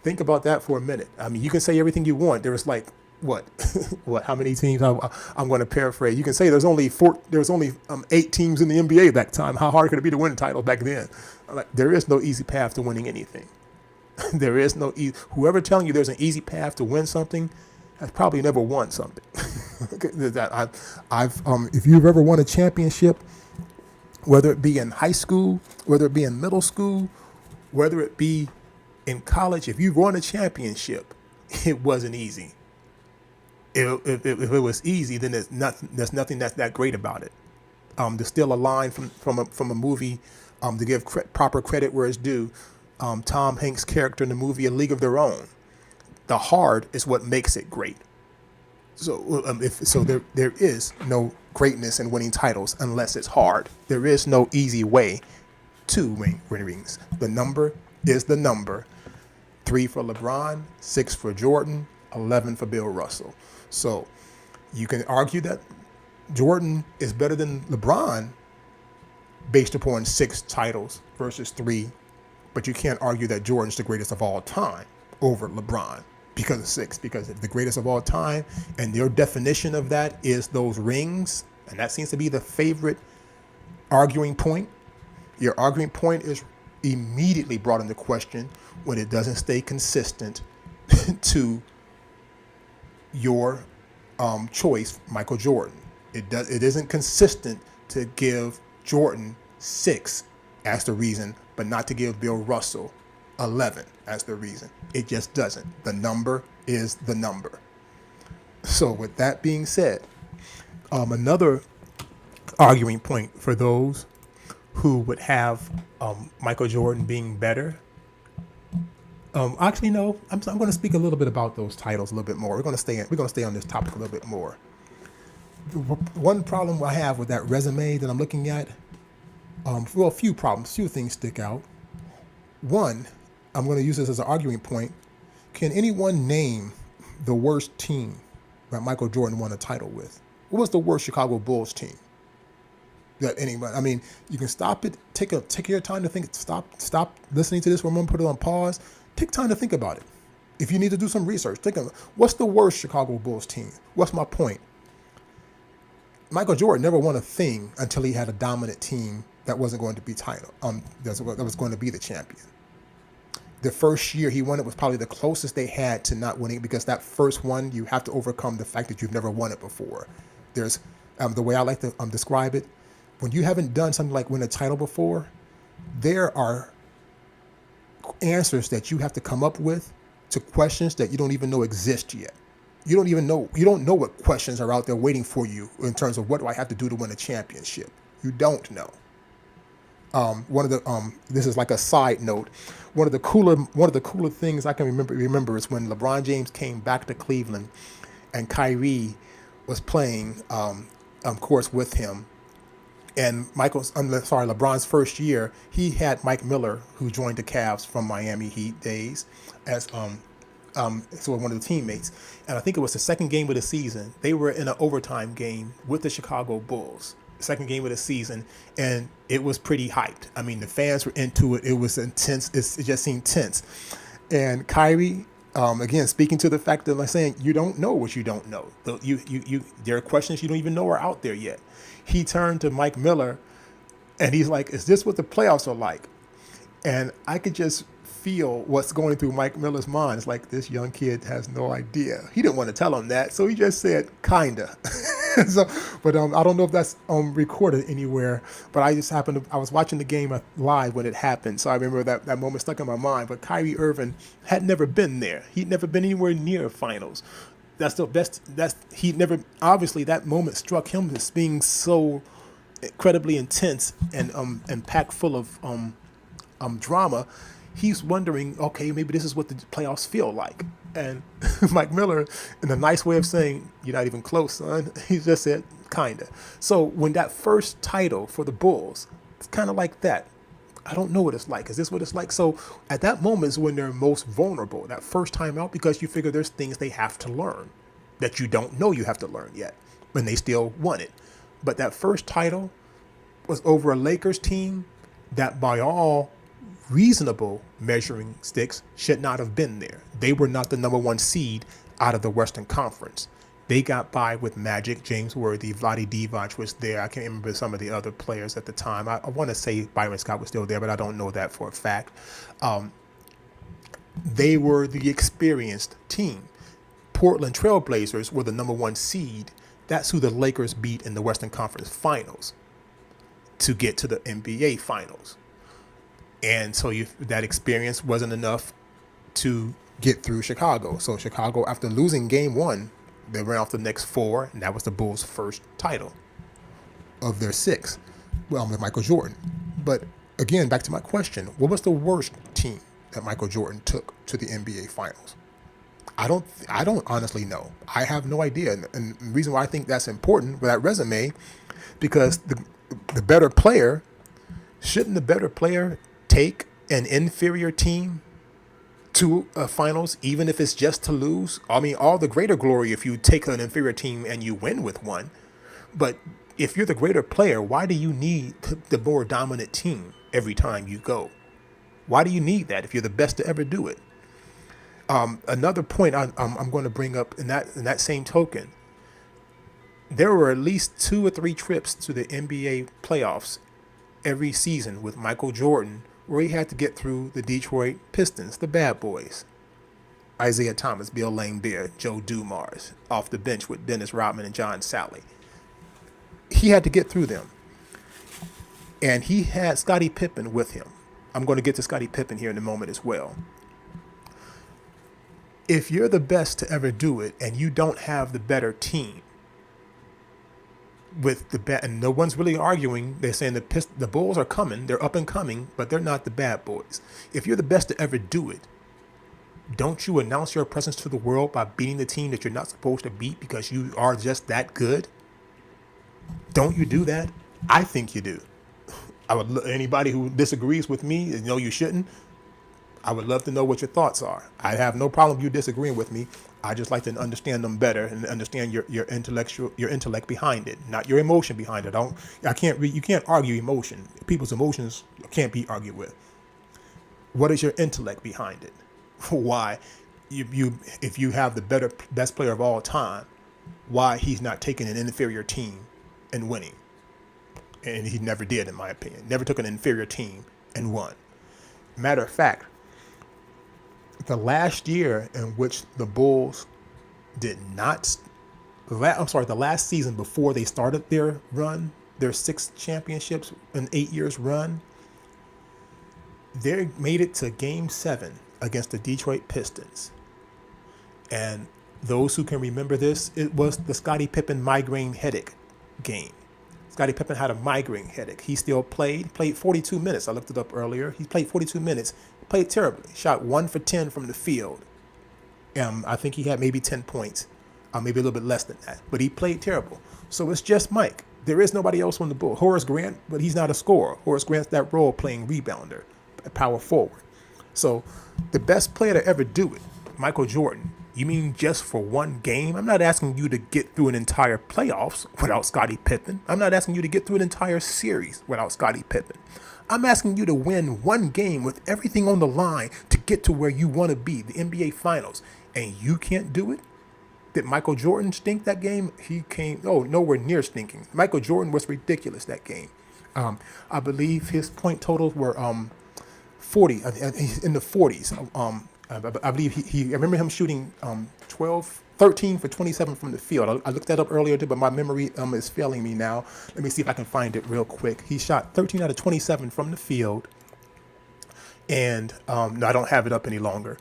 think about that for a minute. I mean, you can say everything you want. There was like what how many teams? I'm going to paraphrase. You can say there's only 8 teams in the NBA at that time. How hard could it be to win a title back then? Like, there is no easy path to winning anything. There is no whoever telling you there's an easy path to win something has probably never won something. If you've ever won a championship, whether it be in high school, whether it be in middle school, whether it be in college, if you've won a championship, it wasn't easy. If it was easy, then there's nothing that's that great about it. There's still a line from a movie, to give proper credit where it's due. Tom Hanks' character in the movie A League of Their Own. The hard is what makes it great. So there is no greatness in winning titles unless it's hard. There is no easy way to win rings. The number is the number. 3 for LeBron, 6 for Jordan, 11 for Bill Russell. So you can argue that Jordan is better than LeBron based upon 6 titles versus 3, but you can't argue that Jordan's the greatest of all time over LeBron because of 6. Because if the greatest of all time, and your definition of that is those rings, and that seems to be the favorite arguing point, your arguing point is immediately brought into question when it doesn't stay consistent to your choice, Michael Jordan. It isn't consistent to give Jordan 6 as the reason, but not to give Bill Russell 11 as the reason. It just doesn't. The number is the number. So with that being said, another arguing point for those who would have Michael Jordan being better. Actually, no. I'm going to speak a little bit about those titles a little bit more. We're going to stay on this topic a little bit more. One problem I have with that resume that I'm looking at, a few problems, few things stick out. One, I'm going to use this as an arguing point. Can anyone name the worst team that Michael Jordan won a title with? What was the worst Chicago Bulls team that anyone? I mean, you can stop it. Take your time to think. Stop listening to this. We're going to put it on pause. Take time to think about it. If you need to do some research, think of what's the worst Chicago Bulls team. What's my point? Michael Jordan never won a thing until he had a dominant team that wasn't going to be title. That was going to be the champion. The first year he won it was probably the closest they had to not winning, because that first one, you have to overcome the fact that you've never won it before. There's the way I like to describe it, when you haven't done something like win a title before, there are answers that you have to come up with to questions that you don't even know exist yet. You don't know what questions are out there waiting for you in terms of what do I have to do to win a championship. You don't know. This is like a side note. One of the cooler things I can remember is when LeBron James came back to Cleveland, and Kyrie was playing, of course, with him. And LeBron's first year, he had Mike Miller, who joined the Cavs from Miami Heat days, as so one of the teammates. And I think it was the second game of the season. They were in an overtime game with the Chicago Bulls. Second game of the season, and it was pretty hyped. I mean, the fans were into it. It was intense. It just seemed tense. And Kyrie, again, speaking to the fact that I'm saying you don't know what you don't know. There are questions you don't even know are out there yet. He turned to Mike Miller, and he's like, "Is this what the playoffs are like?" And I could just feel what's going through Mike Miller's mind. It's like, this young kid has no idea. He didn't want to tell him that, so he just said, "Kinda." But I don't know if that's recorded anywhere. But I was watching the game live when it happened, so I remember that moment stuck in my mind. But Kyrie Irving had never been there. He'd never been anywhere near finals. That's the best. Obviously, that moment struck him as being so incredibly intense and packed full of drama. He's wondering, okay, maybe this is what the playoffs feel like. And Mike Miller, in a nice way of saying, "You're not even close, son," he just said, "Kinda." So when that first title for the Bulls, it's kind of like that. I don't know what it's like. Is this what it's like? So at that moment is when they're most vulnerable, that first time out, because you figure there's things they have to learn that you don't know you have to learn yet, when they still won it. But that first title was over a Lakers team that, by all reasonable measuring sticks, should not have been there. They were not the number 1 seed out of the Western Conference. They got by with Magic, James Worthy, Vlade Divac was there. I can't remember some of the other players at the time. I want to say Byron Scott was still there, but I don't know that for a fact. They were the experienced team. Portland Trailblazers were the number 1 seed. That's who the Lakers beat in the Western Conference Finals to get to the NBA Finals. And so that experience wasn't enough to get through Chicago. So Chicago, after losing game 1, they ran off the next 4, and that was the Bulls' first title of their 6, with Michael Jordan. But again, back to my question, what was the worst team that Michael Jordan took to the NBA Finals? I don't honestly know. I have no idea. And the reason why I think that's important with that resume, because the better player, shouldn't the better player take an inferior team to a finals, even if it's just to lose. I mean, all the greater glory if you take an inferior team and you win with one. But if you're the greater player, why do you need the more dominant team every time you go? Why do you need that if you're the best to ever do it? Another point I'm going to bring up in that same token, there were at least 2 or 3 trips to the NBA playoffs every season with Michael Jordan where he had to get through the Detroit Pistons, the bad boys. Isaiah Thomas, Bill Laimbeer, Joe Dumars, off the bench with Dennis Rodman and John Sally. He had to get through them. And he had Scottie Pippen with him. I'm going to get to Scottie Pippen here in a moment as well. If you're the best to ever do it and you don't have the better team, with the and no one's really arguing. They're saying the Bulls are coming. They're up and coming, but they're not the bad boys. If you're the best to ever do it, don't you announce your presence to the world by beating the team that you're not supposed to beat because you are just that good? Don't you do that? I think you do. Anybody who disagrees with me, you shouldn't. I would love to know what your thoughts are. I have no problem you disagreeing with me. I just like to understand them better and understand your intellect behind it, not your emotion behind it. You can't argue emotion. People's emotions can't be argued with. What is your intellect behind it? Why, if you have the best player of all time, why he's not taking an inferior team and winning? And he never did, in my opinion. Never took an inferior team and won. Matter of fact, the last year in which the Bulls the last season before they started their run, their 6 championships in 8 years run, they made it to Game 7 against the Detroit Pistons. And those who can remember this, it was the Scottie Pippen migraine headache game. Scottie Pippen had a migraine headache. He still played 42 minutes. I looked it up earlier. He played 42 minutes. Played terribly. Shot 1 for 10 from the field. I think he had maybe 10 points, maybe a little bit less than that. But he played terrible. So it's just Mike. There is nobody else on the Bulls. Horace Grant, but he's not a scorer. Horace Grant's that role playing rebounder, power forward. So the best player to ever do it, Michael Jordan. You mean just for one game? I'm not asking you to get through an entire playoffs without Scottie Pippen. I'm not asking you to get through an entire series without Scottie Pippen. I'm asking you to win one game with everything on the line to get to where you want to be, the NBA Finals, and you can't do it? Did Michael Jordan stink that game? He came, nowhere near stinking. Michael Jordan was ridiculous that game. I believe his point totals were 40, in the 40s. I believe I remember him shooting 13 for 27 from the field. I looked that up earlier, but my memory is failing me now. Let me see if I can find it real quick. He shot 13 out of 27 from the field, and no, I don't have it up any longer.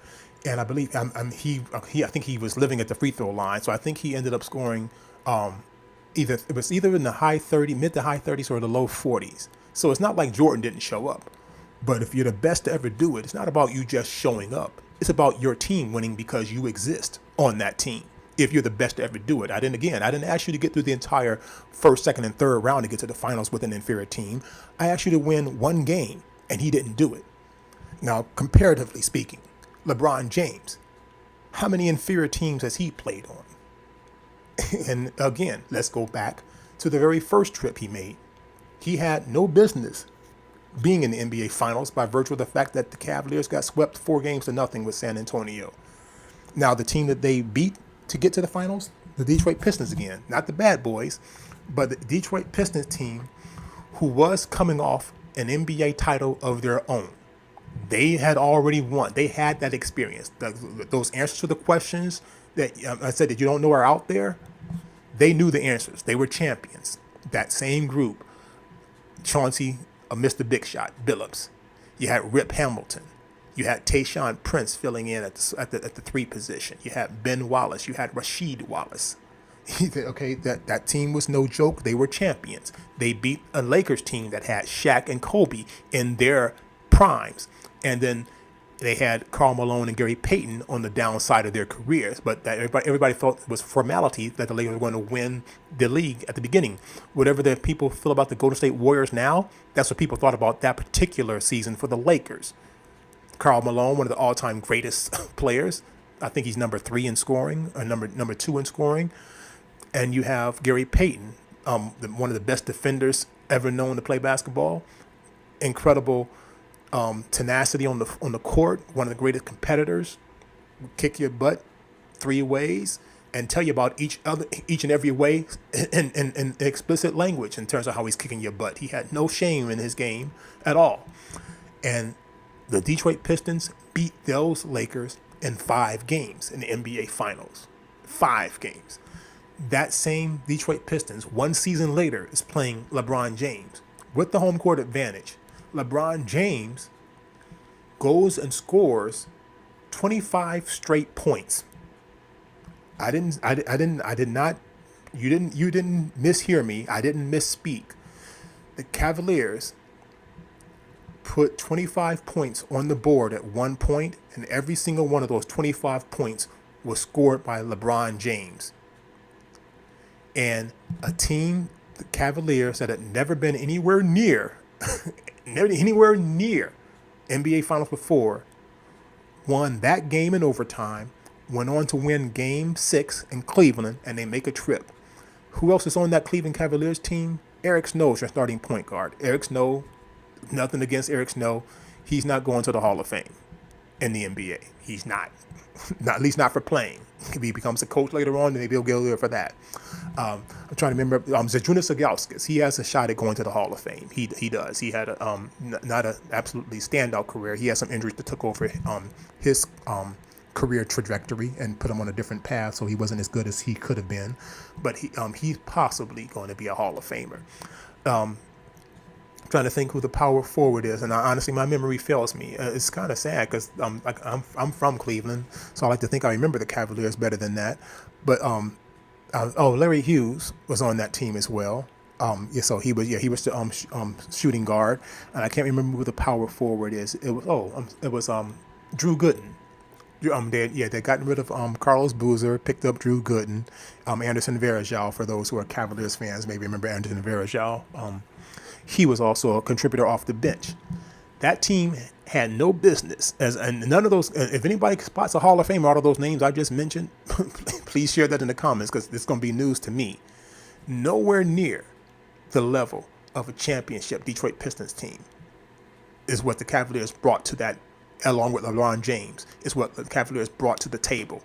And I believe I think he was living at the free throw line, so I think he ended up scoring either in the mid to high 30s or the low 40s. So it's not like Jordan didn't show up. But if you're the best to ever do it, it's not about you just showing up. It's about your team winning because you exist on that team. If you're the best to ever do it. I didn't ask you to get through the entire first, second, and third round to get to the finals with an inferior team. I asked you to win one game, and he didn't do it. Now, comparatively speaking, LeBron James, how many inferior teams has he played on? And again, let's go back to the very first trip he made. He had no business being in the NBA Finals by virtue of the fact that the Cavaliers got swept 4-0 with San Antonio. Now, the team that they beat to get to the finals, the Detroit Pistons again, not the bad boys, but the Detroit Pistons team who was coming off an NBA title of their own. They had already won. They had that experience. Those answers to the questions that I said that you don't know are out there, they knew the answers. They were champions. That same group, Chauncey, Mr. Big Shot, Billups. You had Rip Hamilton. You had Tayshaun Prince filling in at the 3 position. You had Ben Wallace. You had Rasheed Wallace. Okay, that team was no joke. They were champions. They beat a Lakers team that had Shaq and Kobe in their primes. And then they had Karl Malone and Gary Payton on the downside of their careers. But that everybody felt it was formality that the Lakers were going to win the league at the beginning. Whatever the people feel about the Golden State Warriors now, that's what people thought about that particular season for the Lakers. Karl Malone, one of the all-time greatest players. I think he's number 3 in scoring, or number 2 in scoring. And you have Gary Payton, one of the best defenders ever known to play basketball. Incredible tenacity on the court. One of the greatest competitors. Kick your butt 3 ways and tell you about each and every way in explicit language in terms of how he's kicking your butt. He had no shame in his game at all. And the Detroit Pistons beat those Lakers in 5 games in the NBA Finals. 5 games. That same Detroit Pistons, 1 season later, is playing LeBron James with the home court advantage. LeBron James goes and scores 25 straight points. You didn't mishear me. I didn't misspeak. The Cavaliers put 25 points on the board at one point, and every single one of those 25 points was scored by LeBron James. And a team, the Cavaliers, that had never been anywhere near NBA Finals before, won that game in overtime, went on to win Game 6 in Cleveland, and they make a trip. Who else is on that Cleveland Cavaliers team? Eric Snow, your starting point guard. Eric Snow, nothing against Eric Snow. He's not going to the Hall of Fame in the NBA. He's not. At least not for playing. If he becomes a coach later on, then maybe he'll go there for that. I'm trying to remember. Zydrunas Ilgauskas, he has a shot at going to the Hall of Fame. He does. He had not an absolutely standout career. He had some injuries that took over his career trajectory and put him on a different path, so he wasn't as good as he could have been. But he's possibly going to be a Hall of Famer. Trying to think who the power forward is, and honestly, my memory fails me. It's kind of sad because I'm from Cleveland, so I like to think I remember the Cavaliers better than that. But Larry Hughes was on that team as well. So he was the shooting guard, and I can't remember who the power forward is. It was Drew Gooden. They got rid of Carlos Boozer, picked up Drew Gooden, Anderson Varejao. For those who are Cavaliers fans, maybe remember Anderson Varejao. He was also a contributor off the bench. That team had no business, and none of those. If anybody spots a Hall of Fame out of those names I just mentioned, please share that in the comments because it's going to be news to me. Nowhere near the level of a championship Detroit Pistons team is what the Cavaliers brought to that, along with LeBron James, is what the Cavaliers brought to the table.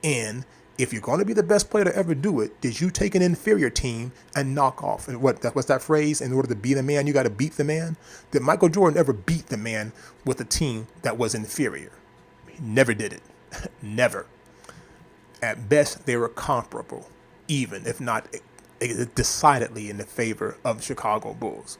And if you're going to be the best player to ever do it, did you take an inferior team and knock off? And what's that phrase? In order to beat a man, you got to beat the man. Did Michael Jordan ever beat the man with a team that was inferior? He never did it. Never. At best, they were comparable, even if not decidedly in the favor of the Chicago Bulls.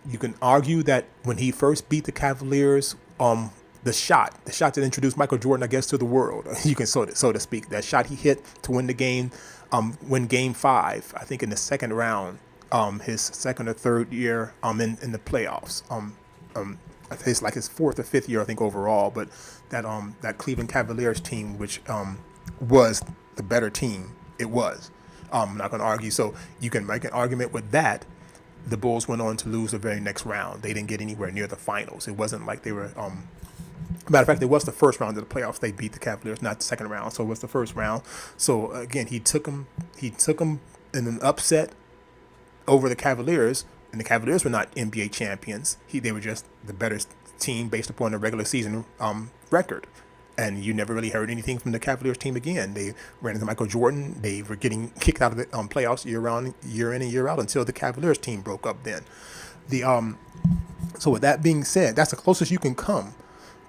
You can argue that when he first beat the Cavaliers, the shot that introduced Michael Jordan, I guess, to the world, you can so to speak, that shot he hit to win the game, win Game 5, I think in the second round, his second or third year in the playoffs. It's like his 4th or 5th year, I think, overall. But that Cleveland Cavaliers team, which was the better team, it was. I'm not going to argue. So you can make an argument with that. The Bulls went on to lose the very next round. They didn't get anywhere near the finals. It wasn't like they were. Matter of fact, it was the first round of the playoffs. They beat the Cavaliers, not the second round. So it was the first round. So again, he took them in an upset over the Cavaliers, and the Cavaliers were not NBA champions. They were just the better team based upon the regular season record. And you never really heard anything from the Cavaliers team again. They ran into Michael Jordan. They were getting kicked out of the playoffs year in and year out until the Cavaliers team broke up then. So with that being said, that's the closest you can come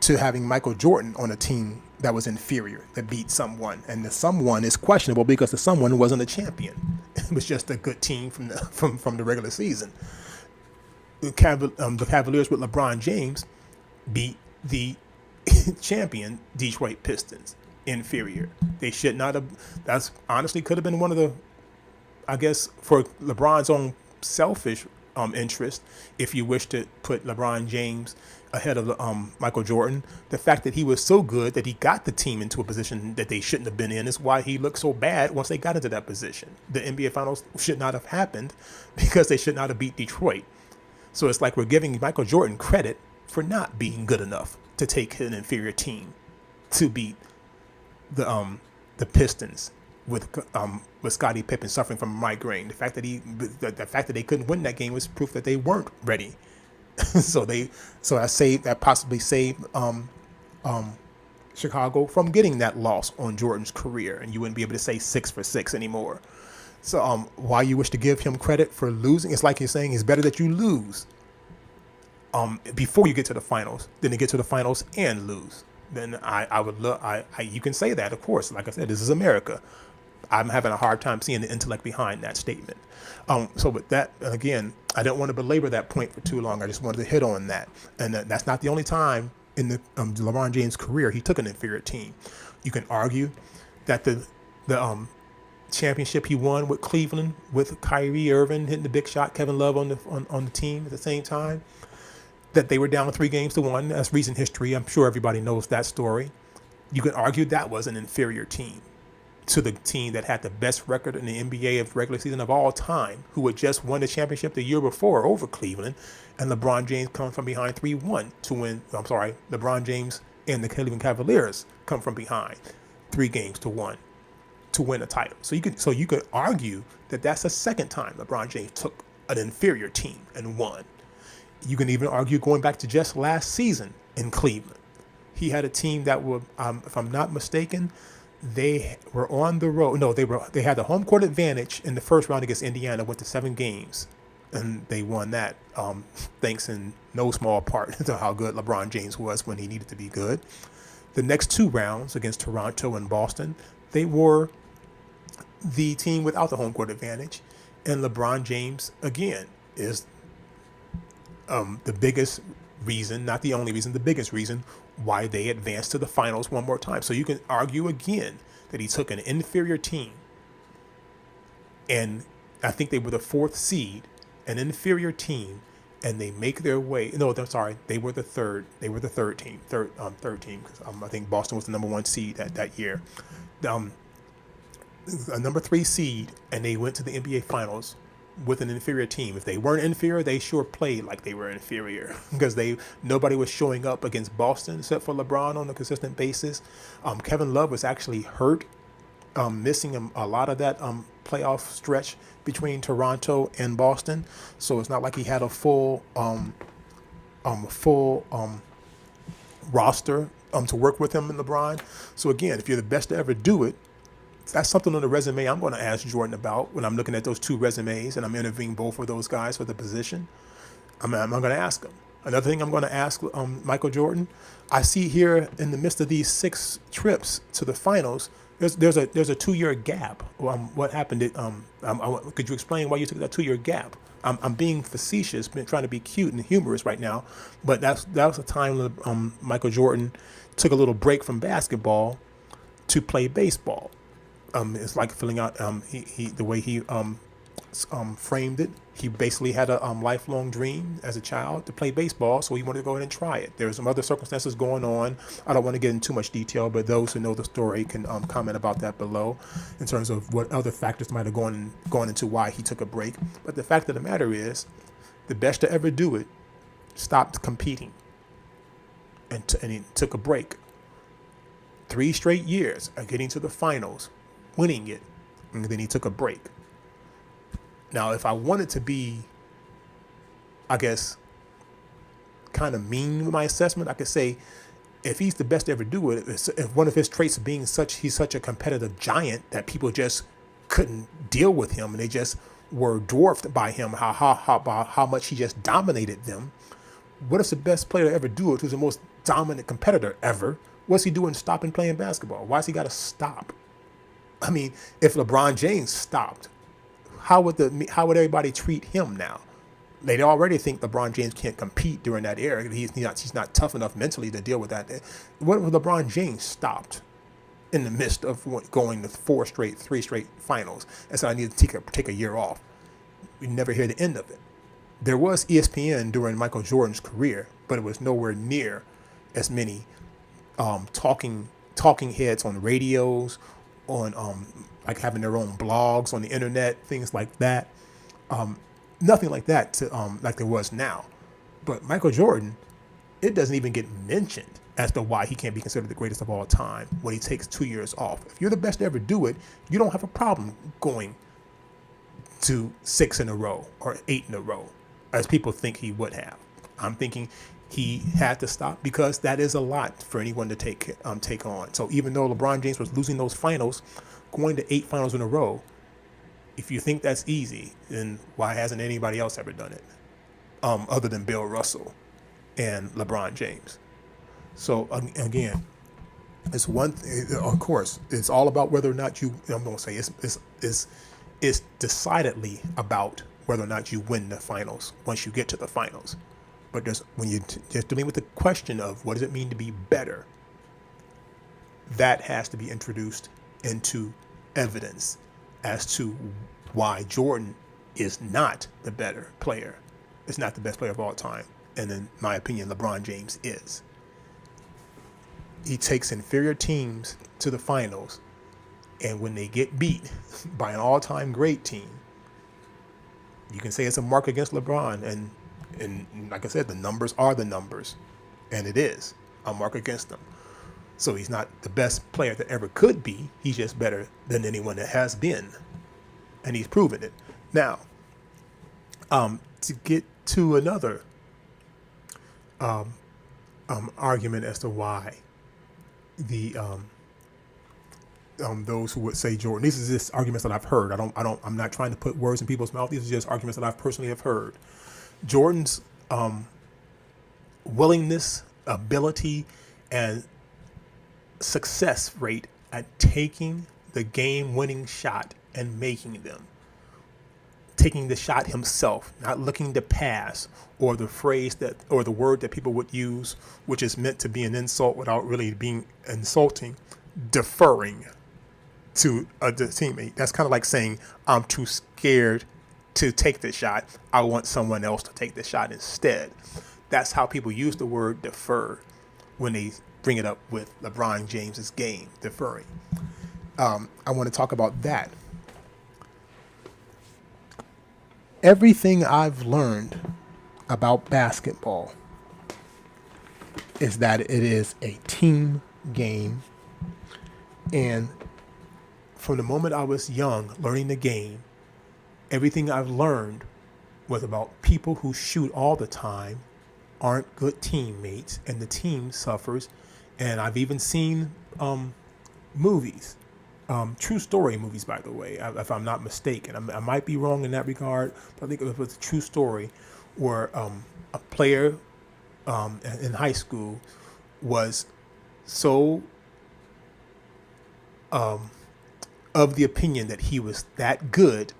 to having Michael Jordan on a team that was inferior, that beat someone. And the someone is questionable because the someone wasn't a champion. It was just a good team from the regular season. The Cavaliers with LeBron James beat the champion Detroit Pistons, inferior. They should not have. That's honestly could have been one of the, I guess, for LeBron's own selfish interest, if you wish to put LeBron James ahead of Michael Jordan. The fact that he was so good that he got the team into a position that they shouldn't have been in is why he looked so bad once they got into that position. The NBA Finals should not have happened because they should not have beat Detroit. So it's like we're giving Michael Jordan credit for not being good enough to take an inferior team to beat the Pistons with Scottie Pippen suffering from a migraine. The fact that they couldn't win that game was proof that they weren't ready. That possibly saved Chicago from getting that loss on Jordan's career, and you wouldn't be able to say 6 for 6 anymore. So why you wish to give him credit for losing? It's like you're saying it's better that you lose before you get to the finals than to get to the finals and lose. Then I would love. You can say that, of course. Like I said, this is America. I'm having a hard time seeing the intellect behind that statement. So with that, again, I don't want to belabor that point for too long. I just wanted to hit on that. And that's not the only time in the LeBron James career he took an inferior team. You can argue that the championship he won with Cleveland with Kyrie, Irving hitting the big shot, Kevin Love on the team at the same time, that they were down 3-1. That's recent history. I'm sure everybody knows that story. You can argue that was an inferior team to the team that had the best record in the NBA of regular season of all time, who had just won the championship the year before over Cleveland, and LeBron James come from behind 3-1 to win. LeBron James and the Cleveland Cavaliers come from behind 3-1 to win a title. So you could argue that that's the second time LeBron James took an inferior team and won. You can even argue going back to just last season in Cleveland. He had a team that were, if I'm not mistaken, they were on the road. No, they had the home court advantage in the first round against Indiana, went to 7 games, and they won that, thanks in no small part to how good LeBron James was when he needed to be good. The next 2 rounds against Toronto and Boston, they were the team without the home court advantage, and LeBron James, again, is the biggest reason, not the only reason, the biggest reason why they advanced to the finals one more time. So you can argue again that he took an inferior team, and I think they were the 4th seed, an inferior team, and they make their way. No, I'm sorry, they were the third. They were the third team, because I think Boston was the number 1 seed that year. A number 3 seed, and they went to the NBA Finals with an inferior team. If they weren't inferior, they sure played like they were inferior, because nobody was showing up against Boston except for LeBron on a consistent basis. Kevin Love was actually hurt, missing a lot of that playoff stretch between Toronto and Boston. So it's not like he had a full roster to work with him and LeBron. So again, if you're the best to ever do it, that's something on the resume I'm going to ask Jordan about when I'm looking at those 2 resumes and I'm interviewing both of those guys for the position. I'm going to ask them. Another thing I'm going to ask Michael Jordan, I see here in the midst of these 6 trips to the finals, there's a 2-year gap. What happened? Could you explain why you took that 2-year gap? I'm being facetious, trying to be cute and humorous right now, but that was a time when Michael Jordan took a little break from basketball to play baseball. It's like filling out the way he framed it. He basically had a lifelong dream as a child to play baseball, so he wanted to go ahead and try it. There were some other circumstances going on. I don't want to get into too much detail, but those who know the story can comment about that below in terms of what other factors might have gone into why he took a break. But the fact of the matter is, the best to ever do it stopped competing and he took a break. 3 straight years of getting to the finals, winning it, and then he took a break. Now, if I wanted to be, I guess, kind of mean with my assessment, I could say if he's the best to ever do it, if one of his traits of being he's such a competitive giant that people just couldn't deal with him and they just were dwarfed by him, how much he just dominated them. What is the best player to ever do it, who's the most dominant competitor ever? What's he doing stopping playing basketball? Why's he got to stop? I mean, if LeBron James stopped, how would everybody treat him now? They already think LeBron James can't compete during that era. He's not tough enough mentally to deal with that. What if LeBron James stopped in the midst of going to 3 straight finals, and so I need to take a year off? We never hear the end of it. There was ESPN during Michael Jordan's career, but it was nowhere near as many talking heads on radios, on like having their own blogs on the internet, things like that. Nothing like that to like there was now. But Michael Jordan, it doesn't even get mentioned as to why he can't be considered the greatest of all time when he takes 2 years off. If you're the best to ever do it, you don't have a problem going to 6 in a row or 8 in a row, as people think he would have. I'm thinking he had to stop because that is a lot for anyone to take on. So even though LeBron James was losing those finals, going to 8 finals in a row, if you think that's easy, then why hasn't anybody else ever done it, other than Bill Russell and LeBron James? So again, it's one. Of course, it's all about whether or not you. I'm going to say it's decidedly about whether or not you win the finals once you get to the finals. But when you're just dealing with the question of what does it mean to be better, that has to be introduced into evidence as to why Jordan is not the better player. It's not the best player of all time. And in my opinion, LeBron James is. He takes inferior teams to the finals, and when they get beat by an all-time great team, you can say it's a mark against LeBron. And like I said, the numbers are the numbers, and it is a mark against them. So he's not the best player that ever could be. He's just better than anyone that has been, and he's proven it. Now, to get to another argument as to why the those who would say Jordan, these are just arguments that I've heard. I'm not trying to put words in people's mouth. These are just arguments that I've personally have heard. Jordan's willingness, ability, and success rate at taking the game-winning shot and making them. Taking the shot himself, not looking to pass, or the phrase that, or the word that people would use, which is meant to be an insult without really being insulting, deferring to a teammate. That's kind of like saying, I'm too scared to take the shot. I want someone else to take the shot instead. That's how people use the word defer when they bring it up with LeBron James's game, deferring. I want to talk about that. Everything I've learned about basketball is that it is a team game. And from the moment I was young, learning the game, everything I've learned was about people who shoot all the time aren't good teammates, and the team suffers. And I've even seen movies, true story movies, by the way, if I'm not mistaken. I might be wrong in that regard, but I think it was a true story where a player in high school was so of the opinion that he was that good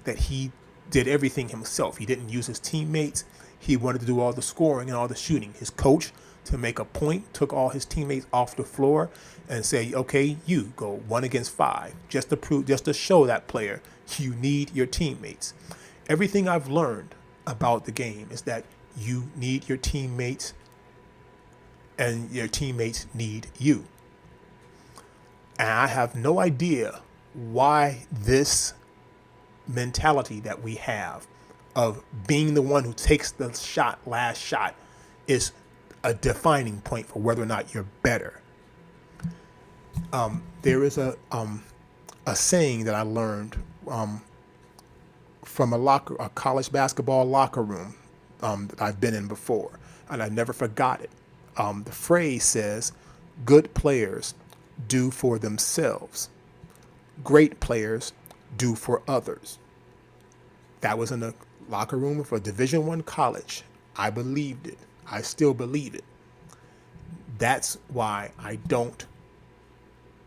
that he did everything himself. He didn't use his teammates. He wanted to do all the scoring and all the shooting. His coach, to make a point, took all his teammates off the floor and say, okay, you go 1 against 5, just to show that player you need your teammates. Everything I've learned about the game is that you need your teammates and your teammates need you. And I have no idea why this mentality that we have of being the one who takes the last shot, is a defining point for whether or not you're better. There is a saying that I learned from a college basketball locker room that I've been in before, and I never forgot it. The phrase says, "Good players do for themselves. Great players do for others." That was in the locker room of a Division I college. I believed it. I still believe it. That's why I don't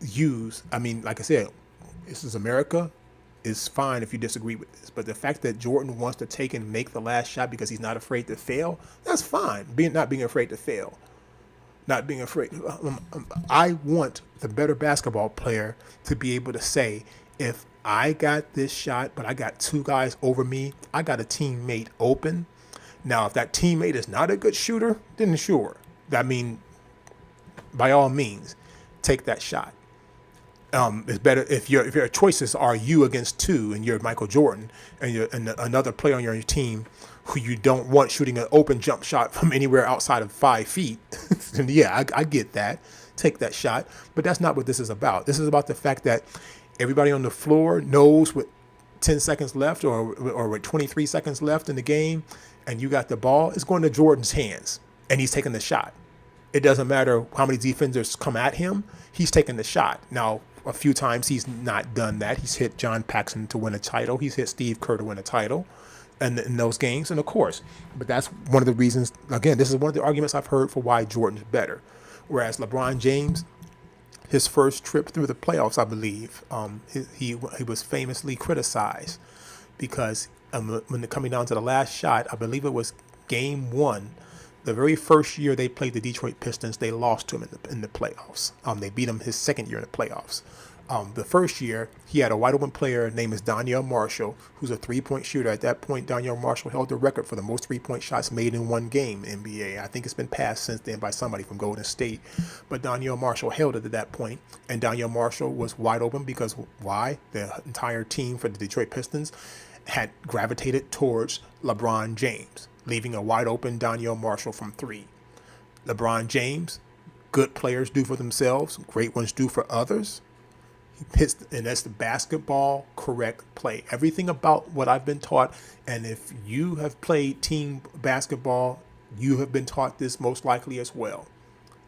like I said, this is America. It's fine if you disagree with this. But the fact that Jordan wants to take and make the last shot because he's not afraid to fail, that's fine. Not being afraid to fail. Not being afraid. I want the better basketball player to be able to say, if I got this shot, but I got 2 guys over me, I got a teammate open. Now, if that teammate is not a good shooter, then sure. By all means, take that shot. It's better if your choices are you against two and you're Michael Jordan and another player on your team who you don't want shooting an open jump shot from anywhere outside of 5 feet. And yeah, I get that. Take that shot. But that's not what this is about. This is about the fact that everybody on the floor knows with 10 seconds left or with 23 seconds left in the game and you got the ball, it's going to Jordan's hands and he's taking the shot. It doesn't matter how many defenders come at him, he's taking the shot. Now, a few times he's not done that. He's hit John Paxson to win a title. He's hit Steve Kerr to win a title in those games. And of course, but that's one of the reasons, again, this is one of the arguments I've heard for why Jordan's better. Whereas LeBron James, his first trip through the playoffs, I believe, he was famously criticized because when coming down to the last shot, I believe it was game 1, the very first year they played the Detroit Pistons, they lost to him in the playoffs. They beat him his second year in the playoffs. The first year, he had a wide open player named is Donyell Marshall, who's a three-point shooter. At that point, Donyell Marshall held the record for the most three-point shots made in one game in NBA. I think it's been passed since then by somebody from Golden State. But Donyell Marshall held it at that point, and Donyell Marshall was wide open because why? The entire team for the Detroit Pistons had gravitated towards LeBron James, leaving a wide open Donyell Marshall from 3. LeBron James, good players do for themselves, great ones do for others. He hits, and that's the basketball correct play. Everything about what I've been taught, and if you have played team basketball, you have been taught this most likely as well,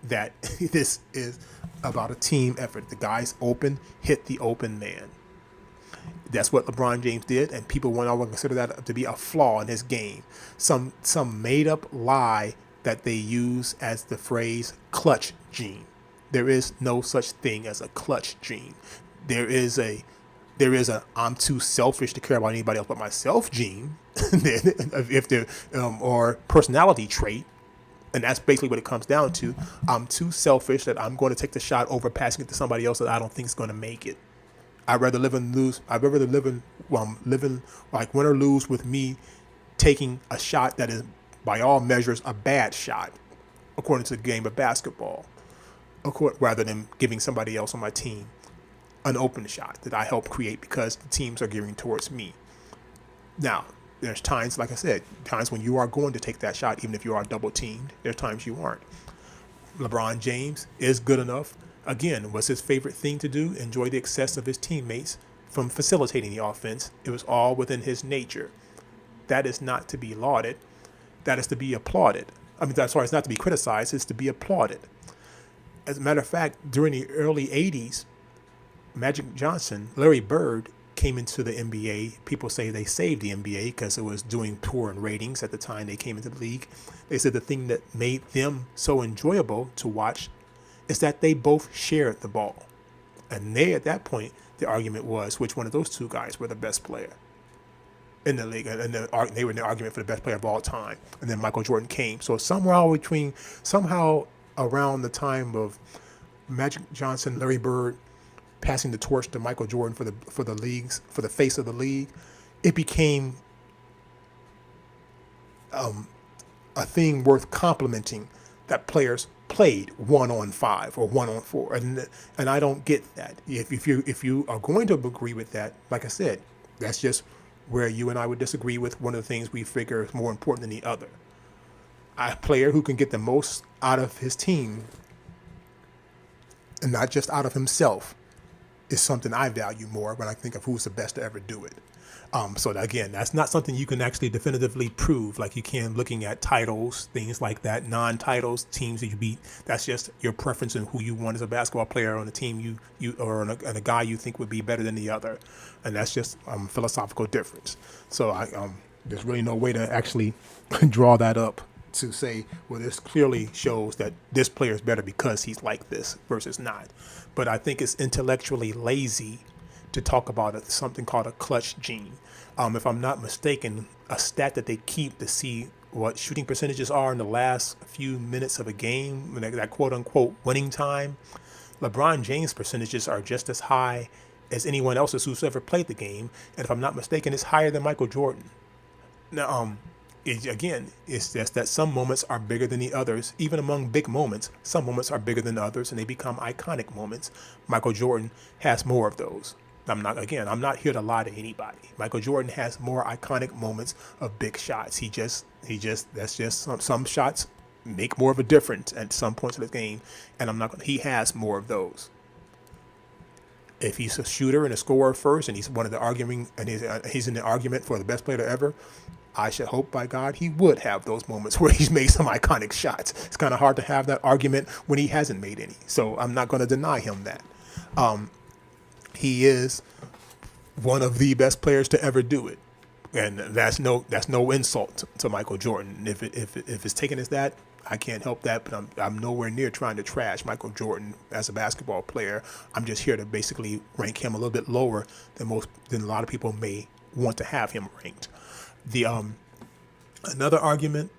that this is about a team effort. The guy's open, hit the open man. That's what LeBron James did, and people want to consider that to be a flaw in his game. Some made-up lie that they use as the phrase clutch gene. There is no such thing as a clutch gene. There is a I'm too selfish to care about anybody else but myself gene, if there or personality trait. And that's basically what it comes down to. I'm too selfish that I'm going to take the shot over passing it to somebody else that I don't think is going to make it. I'd rather live and lose. I'd rather living like win or lose with me taking a shot that is, by all measures, a bad shot, according to the game of basketball, rather than giving somebody else on my team an open shot that I help create because the teams are gearing towards me. Now, there's times, like I said, times when you are going to take that shot, even if you are double teamed. There's times you aren't. LeBron James is good enough. Again, what's his favorite thing to do? Enjoy the excess of his teammates from facilitating the offense. It was all within his nature. That is not to be lauded. That is to be applauded. It's not to be criticized. It's to be applauded. As a matter of fact, during the early 80s, Magic Johnson, Larry Bird, came into the NBA. People say they saved the NBA because it was doing poor in ratings at the time they came into the league. They said the thing that made them so enjoyable to watch is that they both shared the ball. And at that point, the argument was which one of those two guys were the best player in the league. And they were in the argument for the best player of all time. And then Michael Jordan came. So somehow around the time of Magic Johnson, Larry Bird passing the torch to Michael Jordan for the face of the league, it became a thing worth complimenting that players played 1-on-5 or 1-on-4, and I don't get that. If you are going to agree with that, like I said, that's just where you and I would disagree with one of the things we figure is more important than the other. A player who can get the most out of his team and not just out of himself is something I value more when I think of who's the best to ever do it. So again, that's not something you can actually definitively prove like you can looking at titles, things like that, non-titles, teams that you beat. That's just your preference and who you want as a basketball player on a team you or on a guy you think would be better than the other. And that's just philosophical difference. So there's really no way to actually draw that up to say, well, this clearly shows that this player is better because he's like this versus not. But I think it's intellectually lazy to talk about something called a clutch gene. If I'm not mistaken, a stat that they keep to see what shooting percentages are in the last few minutes of a game, that quote-unquote winning time, LeBron James' percentages are just as high as anyone else's who's ever played the game. And if I'm not mistaken, it's higher than Michael Jordan. Now, Again, it's just that some moments are bigger than the others. Even among big moments, some moments are bigger than others, and they become iconic moments. Michael Jordan has more of those. I'm not here to lie to anybody. Michael Jordan has more iconic moments of big shots. That's just some shots make more of a difference at some points of the game, and he has more of those. If he's a shooter and a scorer first, and he's one of the arguing, and he's in the argument for the best player ever, I should hope by God he would have those moments where he's made some iconic shots. It's kind of hard to have that argument when he hasn't made any. So I'm not going to deny him that. He is one of the best players to ever do it, and that's no insult to Michael Jordan. If it's taken as that, I can't help that. But I'm nowhere near trying to trash Michael Jordan as a basketball player. I'm just here to basically rank him a little bit lower than a lot of people may want to have him ranked. The another argument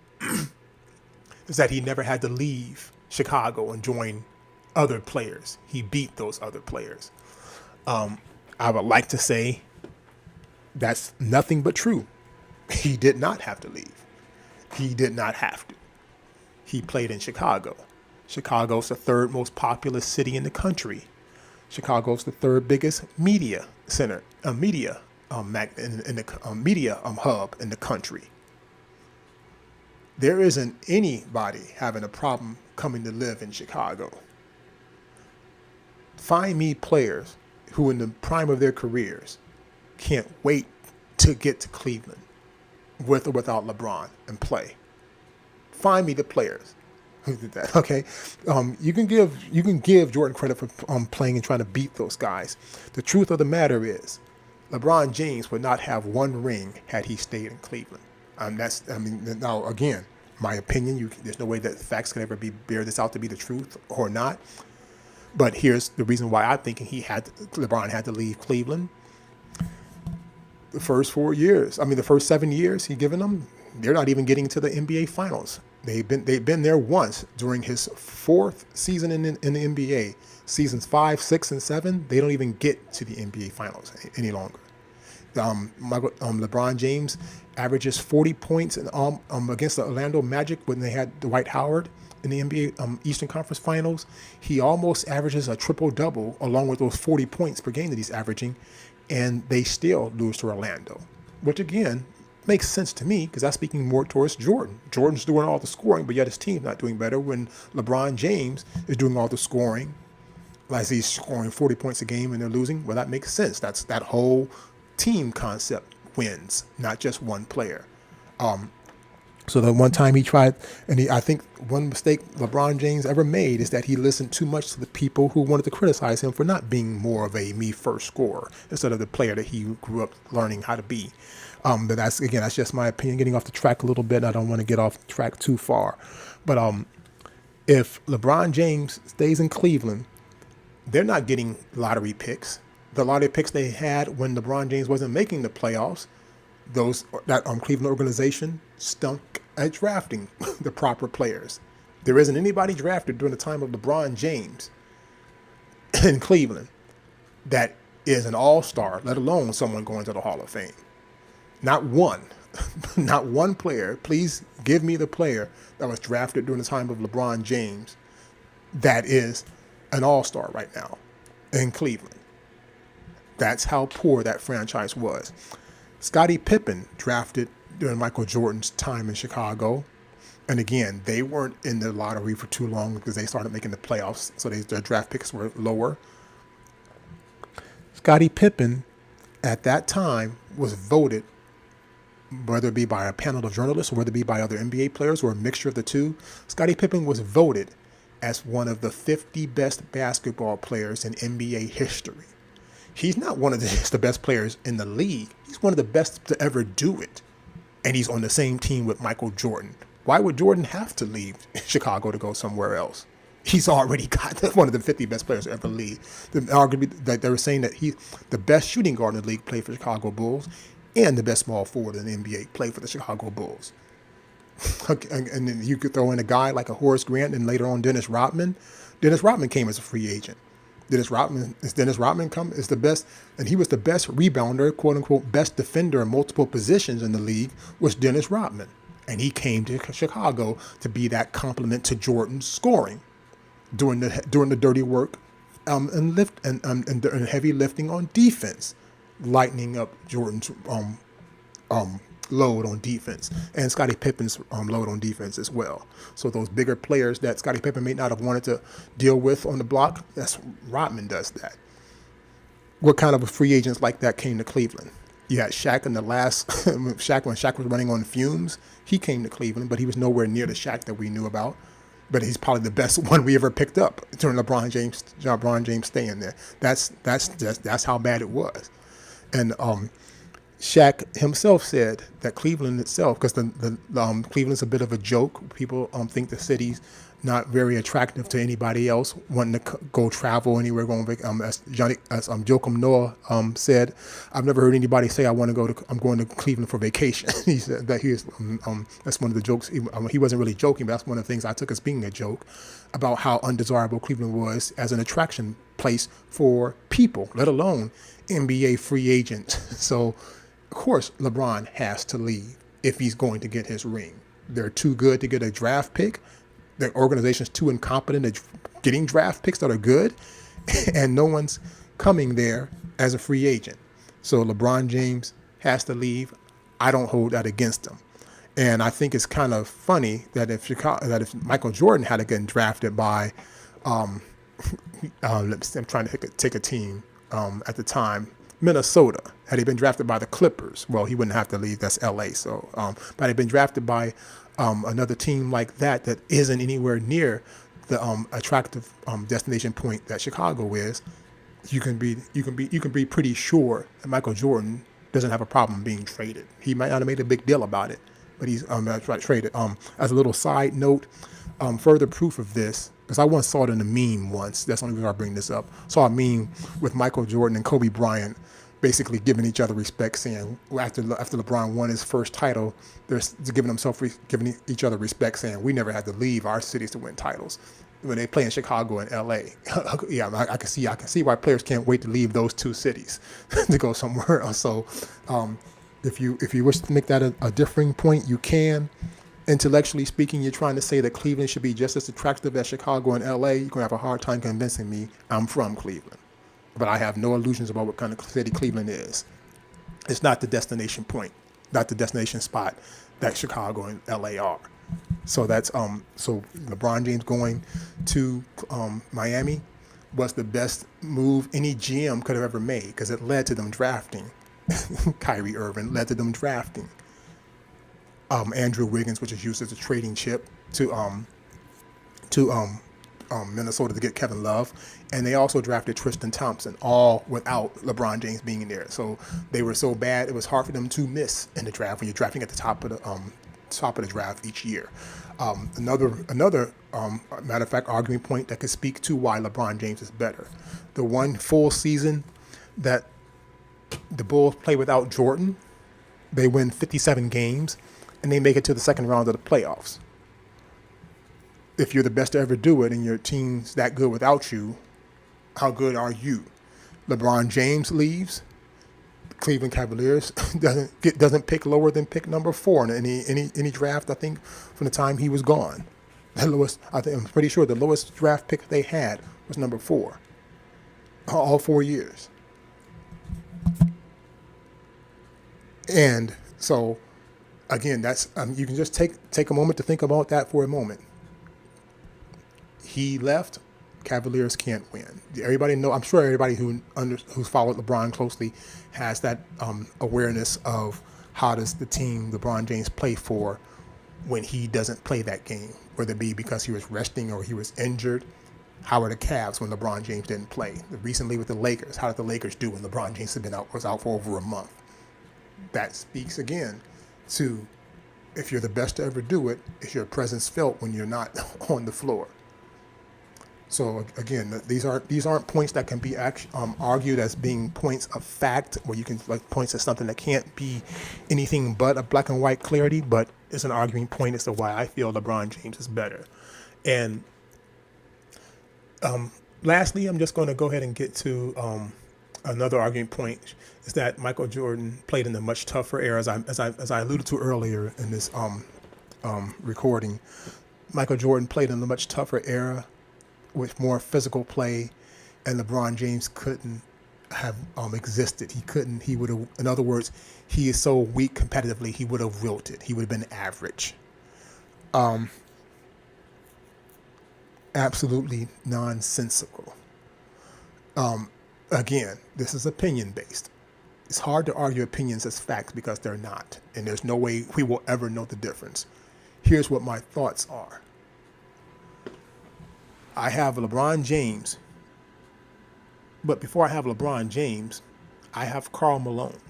is that he never had to leave Chicago and join other players. He beat those other players. I would like to say that's nothing but true. He did not have to leave. He did not have to. He played in Chicago. Chicago's the third most populous city in the country. Chicago's the third biggest media center, media hub in the country. There isn't anybody having a problem coming to live in Chicago. Find me players who in the prime of their careers can't wait to get to Cleveland with or without LeBron and play. Find me the players who did that. Okay, you can give Jordan credit for playing and trying to beat those guys. The truth of the matter is, LeBron James would not have one ring had he stayed in Cleveland. Now again, my opinion. There's no way that facts can ever bear this out to be the truth or not. But here's the reason why I'm thinking LeBron had to leave Cleveland. The first 7 years he's given them, they're not even getting to the NBA Finals. They've been there once during his fourth season in the NBA. Seasons 5, 6, and 7, they don't even get to the NBA Finals any longer. LeBron James averages 40 points against the Orlando Magic when they had Dwight Howard in the NBA Eastern Conference Finals. He almost averages a triple-double along with those 40 points per game that he's averaging, and they still lose to Orlando, which again makes sense to me because that's speaking more towards Jordan. Jordan's doing all the scoring, but yet his team's not doing better when LeBron James is doing all the scoring. Like he's scoring 40 points a game and they're losing. Well, that makes sense. That whole team concept wins, not just one player. So the one time he tried, I think one mistake LeBron James ever made is that he listened too much to the people who wanted to criticize him for not being more of a me-first scorer instead of the player that he grew up learning how to be. But that's just my opinion, getting off the track a little bit. I don't want to get off the track too far. But if LeBron James stays in Cleveland, they're not getting lottery picks. The lottery picks they had when LeBron James wasn't making the playoffs, that Cleveland organization stunk at drafting the proper players. There isn't anybody drafted during the time of LeBron James in Cleveland that is an all-star, let alone someone going to the Hall of Fame. Not one. Not one player. Please give me the player that was drafted during the time of LeBron James that is an all-star right now in Cleveland. That's how poor that franchise was. Scottie Pippen drafted during Michael Jordan's time in Chicago. And again, they weren't in the lottery for too long because they started making the playoffs, so their draft picks were lower. Scottie Pippen, at that time, was voted, whether it be by a panel of journalists or whether it be by other NBA players or a mixture of the two, Scottie Pippen was voted as one of the 50 best basketball players in NBA history. He's not one of the best players in the league. He's one of the best to ever do it. And he's on the same team with Michael Jordan. Why would Jordan have to leave Chicago to go somewhere else? He's already got one of the 50 best players to ever lead. Arguably, that they were saying that he's the best shooting guard in the league, played for the Chicago Bulls, and the best small forward in the NBA, played for the Chicago Bulls. And then you could throw in a guy like a Horace Grant and later on Dennis Rodman. Dennis Rodman came as a free agent. Dennis Rodman is the best, and he was the best rebounder, quote unquote, best defender in multiple positions in the league, was Dennis Rodman. And he came to Chicago to be that complement to Jordan's scoring, doing the dirty work, and heavy lifting on defense, lightening up Jordan's load on defense, and Scottie Pippen's load on defense as well. So those bigger players that Scottie Pippen may not have wanted to deal with on the block, that's Rodman does that. What kind of free agents like that came to Cleveland? You had Shaq in the last Shaq when Shaq was running on fumes. He came to Cleveland, but he was nowhere near the Shaq that we knew about. But he's probably the best one we ever picked up during LeBron James staying there. That's how bad it was. And Shaq himself said that Cleveland itself, because Cleveland's a bit of a joke. People think the city's not very attractive to anybody else wanting to go travel anywhere. As Joakim Noah said, I've never heard anybody say I'm going to Cleveland for vacation. He said that that's one of the jokes. He wasn't really joking, but that's one of the things I took as being a joke about how undesirable Cleveland was as an attraction place for people, let alone NBA free agents. So, of course, LeBron has to leave if he's going to get his ring. They're too good to get a draft pick. The organization's too incompetent at getting draft picks that are good, and no one's coming there as a free agent. So LeBron James has to leave. I don't hold that against him. And I think it's kind of funny that if Michael Jordan had gotten drafted by, I'm trying to take a team at the time, Minnesota. Had he been drafted by the Clippers, well, he wouldn't have to leave. That's LA. So, but had he been drafted by another team like that isn't anywhere near the attractive destination point that Chicago is, you can be pretty sure that Michael Jordan doesn't have a problem being traded. He might not have made a big deal about it, but he's traded. As a little side note, further proof of this, because I once saw it in a meme once. That's the only reason I bring this up. Saw a meme with Michael Jordan and Kobe Bryant basically giving each other respect, saying after LeBron won his first title, they're giving each other respect, saying we never had to leave our cities to win titles. When they play in Chicago and LA, yeah, I can see why players can't wait to leave those two cities to go somewhere else. So, if you wish to make that a differing point, you can. Intellectually speaking, you're trying to say that Cleveland should be just as attractive as Chicago and LA. You're gonna have a hard time convincing me. I'm from Cleveland. But I have no illusions about what kind of city Cleveland is. It's not the destination point, not the destination spot that Chicago and LA are. So that's so LeBron James going to Miami was the best move any GM could have ever made, because it led to them drafting Kyrie Irving, led to them drafting Andrew Wiggins, which is used as a trading chip to Minnesota to get Kevin Love, and they also drafted Tristan Thompson, all without LeBron James being in there. So they were so bad it was hard for them to miss in the draft when you're drafting at the top of the draft each year. Another matter of fact arguing point that could speak to why LeBron James is better. The one full season that the Bulls play without Jordan, they win 57 games and they make it to the second round of the playoffs. If you're the best to ever do it and your team's that good without you, how good are you? LeBron James leaves. Cleveland Cavaliers doesn't pick lower than pick number 4 in any draft, I think, from the time he was gone. I'm pretty sure the lowest draft pick they had was number 4. All 4 years. And so, again, that's you can just take a moment to think about that for a moment. He left. Cavaliers can't win. Everybody know. I'm sure everybody who's followed LeBron closely has that awareness of how does the team LeBron James play for when he doesn't play that game, whether it be because he was resting or he was injured. How are the Cavs when LeBron James didn't play? Recently with the Lakers, how did the Lakers do when LeBron James was out for over a month? That speaks again to, if you're the best to ever do it, is your presence felt when you're not on the floor. So again, these aren't points that can be argued as being points of fact, where you can points to something that can't be anything but a black and white clarity. But it's an arguing point as to why I feel LeBron James is better. And lastly, I'm just going to go ahead and get to another arguing point, is that Michael Jordan played in a much tougher era, as I alluded to earlier in this recording, Michael Jordan played in a much tougher era with more physical play, and LeBron James couldn't have existed. He would have, in other words, he is so weak competitively, he would have wilted. He would have been average. Absolutely nonsensical. Again, this is opinion based. It's hard to argue opinions as facts because they're not, and there's no way we will ever know the difference. Here's what my thoughts are. I have LeBron James, but before I have LeBron James, I have Karl Malone.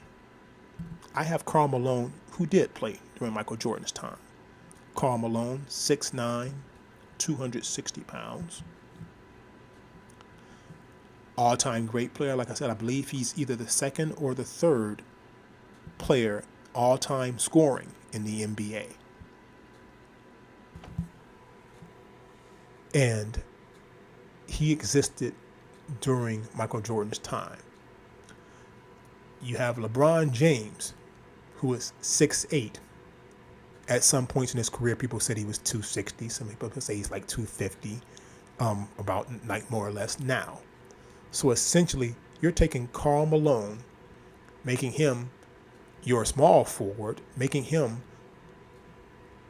I have Karl Malone, who did play during Michael Jordan's time. Karl Malone, 6'9", 260 pounds. All-time great player. Like I said, I believe he's either the second or the third player all-time scoring in the NBA. And he existed during Michael Jordan's time. You have LeBron James, who is 6'8". At some points in his career, people said he was 260. Some people say he's like 250, about like more or less now. So essentially, you're taking Karl Malone, making him your small forward, making him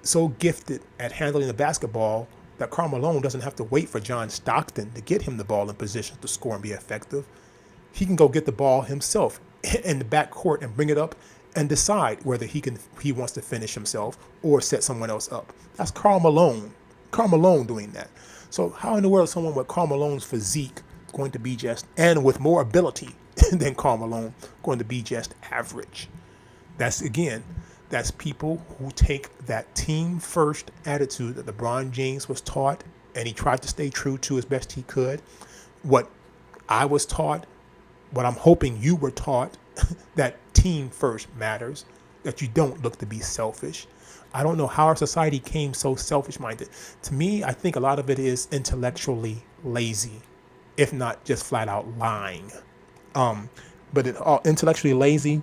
so gifted at handling the basketball that Karl Malone doesn't have to wait for John Stockton to get him the ball in position to score and be effective. He can go get the ball himself in the backcourt and bring it up and decide whether he wants to finish himself or set someone else up. That's Karl Malone. Karl Malone doing that. So how in the world is someone with Karl Malone's physique going to be just, and with more ability than Karl Malone, going to be just average? That's people who take that team first attitude that LeBron James was taught, and he tried to stay true to as best he could. What I was taught, what I'm hoping you were taught, that team first matters, that you don't look to be selfish. I don't know how our society came so selfish-minded. To me, I think a lot of it is intellectually lazy, if not just flat out lying. But intellectually lazy,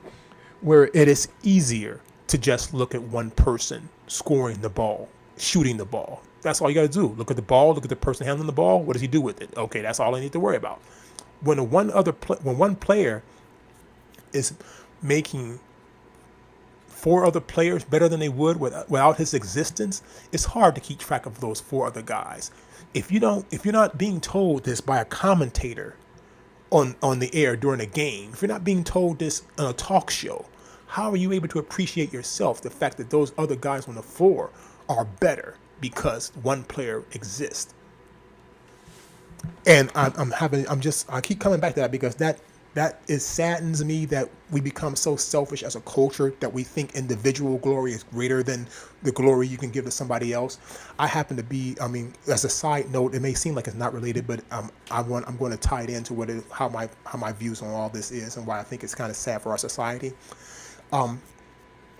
where it is easier to just look at one person scoring the ball, shooting the ball. That's all you got to do. Look at the ball, look at the person handling the ball. What does he do with it? Okay, that's all I need to worry about. When one player is making four other players better than they would without his existence, it's hard to keep track of those four other guys. If you're not being told this by a commentator on the air during a game, if you're not being told this on a talk show, how are you able to appreciate yourself, the fact that those other guys on the floor are better because one player exists? And I keep coming back to that because that saddens me that we become so selfish as a culture that we think individual glory is greater than the glory you can give to somebody else. I happen to be, as a side note, it may seem like it's not related, but I'm going to tie it into how my views on all this is and why I think it's kind of sad for our society.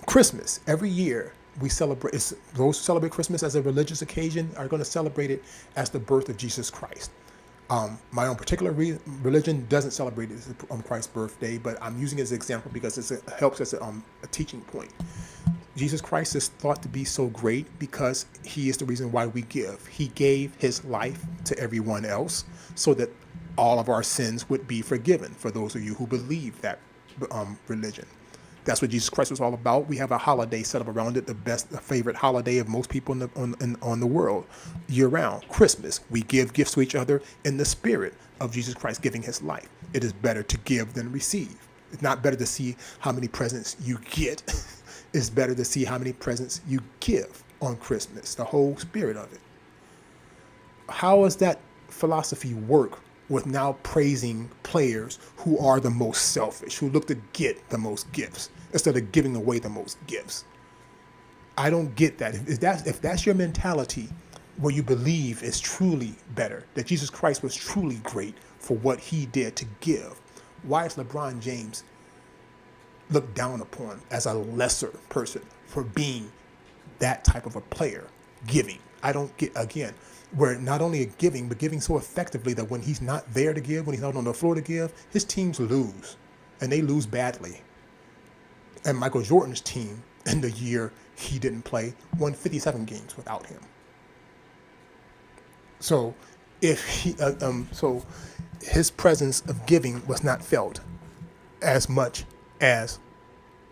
Christmas, every year we celebrate. Those who celebrate Christmas as a religious occasion are going to celebrate it as the birth of Jesus Christ. My own particular religion doesn't celebrate it on Christ's birthday, but I'm using it as an example because it helps as a teaching point. Jesus Christ is thought to be so great because he is the reason why we give. He gave his life to everyone else so that all of our sins would be forgiven for those of you who believe that religion. That's what Jesus Christ was all about. We have a holiday set up around it, the favorite holiday of most people on the world, year round, Christmas. We give gifts to each other in the spirit of Jesus Christ giving his life. It is better to give than receive. It's not better to see how many presents you get. It's better to see how many presents you give on Christmas, the whole spirit of it. How does that philosophy work with now praising players who are the most selfish, who look to get the most gifts instead of giving away the most gifts? I don't get that. If that's your mentality, where you believe is truly better, that Jesus Christ was truly great for what he did to give, why is LeBron James looked down upon as a lesser person for being that type of a player, giving? I don't get, again, where not only giving, but giving so effectively that when he's not there to give, when he's not on the floor to give, his teams lose, and they lose badly. And Michael Jordan's team in the year he didn't play, won 57 games without him. So if he, so his presence of giving was not felt as much as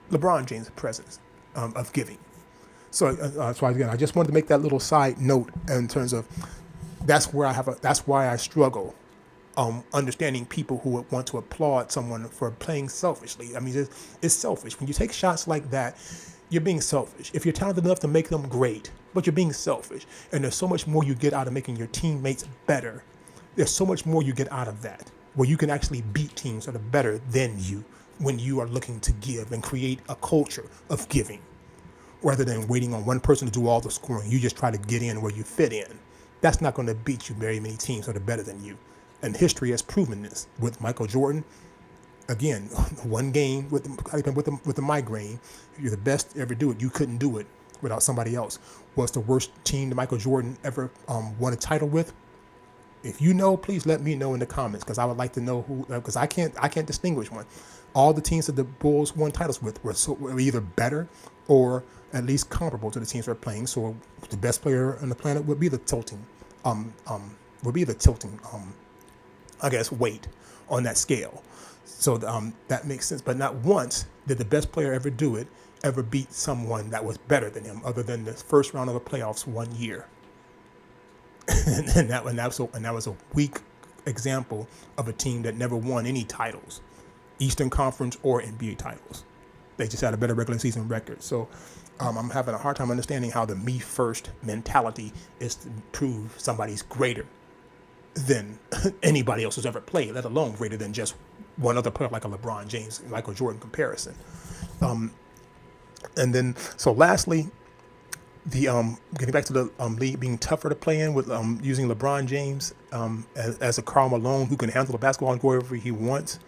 LeBron James' presence of giving. So again, I just wanted to make that little side note in terms of that's why I struggle understanding people who would want to applaud someone for playing selfishly. I mean, it's selfish. When you take shots like that, you're being selfish. If you're talented enough to make them, great, but you're being selfish. And there's so much more you get out of making your teammates better. There's so much more you get out of that, where you can actually beat teams that are better than you when you are looking to give and create a culture of giving. Rather than waiting on one person to do all the scoring, you just try to get in where you fit in. That's not going to beat you very many teams that are better than you. And history has proven this with Michael Jordan. Again, one game with the migraine. You're the best to ever do it. You couldn't do it without somebody else. What's the worst team that Michael Jordan ever won a title with? If you know, please let me know in the comments, because I would like to know who. Because I can't distinguish one. All the teams that the Bulls won titles with were either better or at least comparable to the teams we're playing. So the best player on the planet would be the tilting, I guess, weight on that scale. So that makes sense. But not once did the best player ever do it, ever beat someone that was better than him, other than the first round of the playoffs one year. and that was a weak example of a team that never won any titles, Eastern Conference or NBA titles. They just had a better regular season record. So I'm having a hard time understanding how the me first mentality is to prove somebody's greater than anybody else who's ever played, let alone greater than just one other player like a LeBron James, Michael Jordan comparison. And then, so lastly, the getting back to the league being tougher to play in with using LeBron James as a Karl Malone who can handle the basketball and go wherever he wants.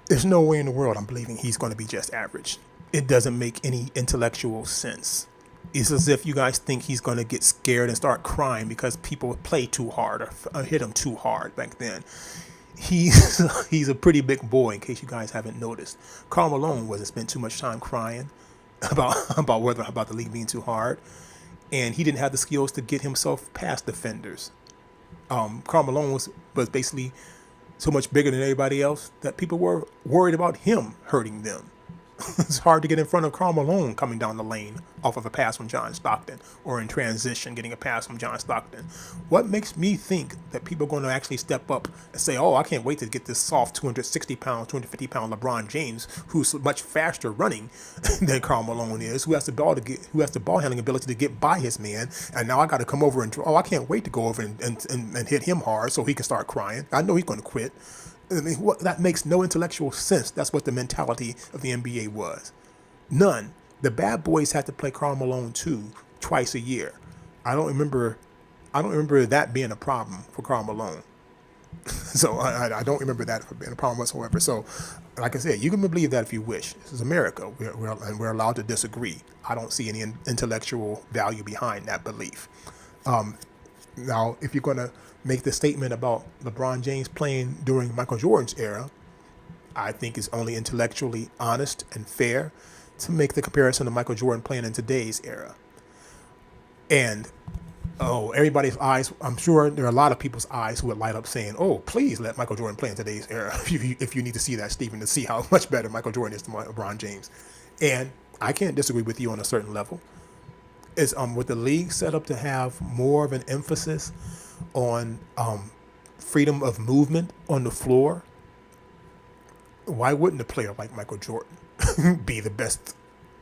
There's no way in the world I'm believing he's going to be just average. It doesn't make any intellectual sense. It's as if you guys think he's going to get scared and start crying because people play too hard or hit him too hard back then. He's a pretty big boy, in case you guys haven't noticed. Karl Malone wasn't spent too much time crying about the league being too hard, and he didn't have the skills to get himself past defenders. Karl Malone was basically so much bigger than everybody else that people were worried about him hurting them. It's hard to get in front of Karl Malone coming down the lane off of a pass from John Stockton, or in transition getting a pass from John Stockton. What makes me think that people are going to actually step up and say, oh, I can't wait to get this soft 260-pound, 250-pound LeBron James, who's much faster running than Karl Malone is, who has the ball handling ability to get by his man, and now I got to come over and I can't wait to go over and hit him hard so he can start crying. I know he's going to quit. I mean, that makes no intellectual sense. That's what the mentality of the NBA was. None. The bad boys had to play Karl Malone twice a year. I don't remember that being a problem for Karl Malone. So I don't remember that being a problem whatsoever. So, like I said, you can believe that if you wish. This is America, and we're allowed to disagree. I don't see any intellectual value behind that belief. Now, if you're going to make the statement about LeBron James playing during Michael Jordan's era, I think it's only intellectually honest and fair to make the comparison to Michael Jordan playing in today's era. And, everybody's eyes, I'm sure there are a lot of people's eyes who would light up saying, oh, please let Michael Jordan play in today's era. If you need to see that, Stephen, to see how much better Michael Jordan is than LeBron James. And I can't disagree with you on a certain level. Is with the league set up to have more of an emphasis on freedom of movement on the floor, why wouldn't a player like Michael Jordan be the best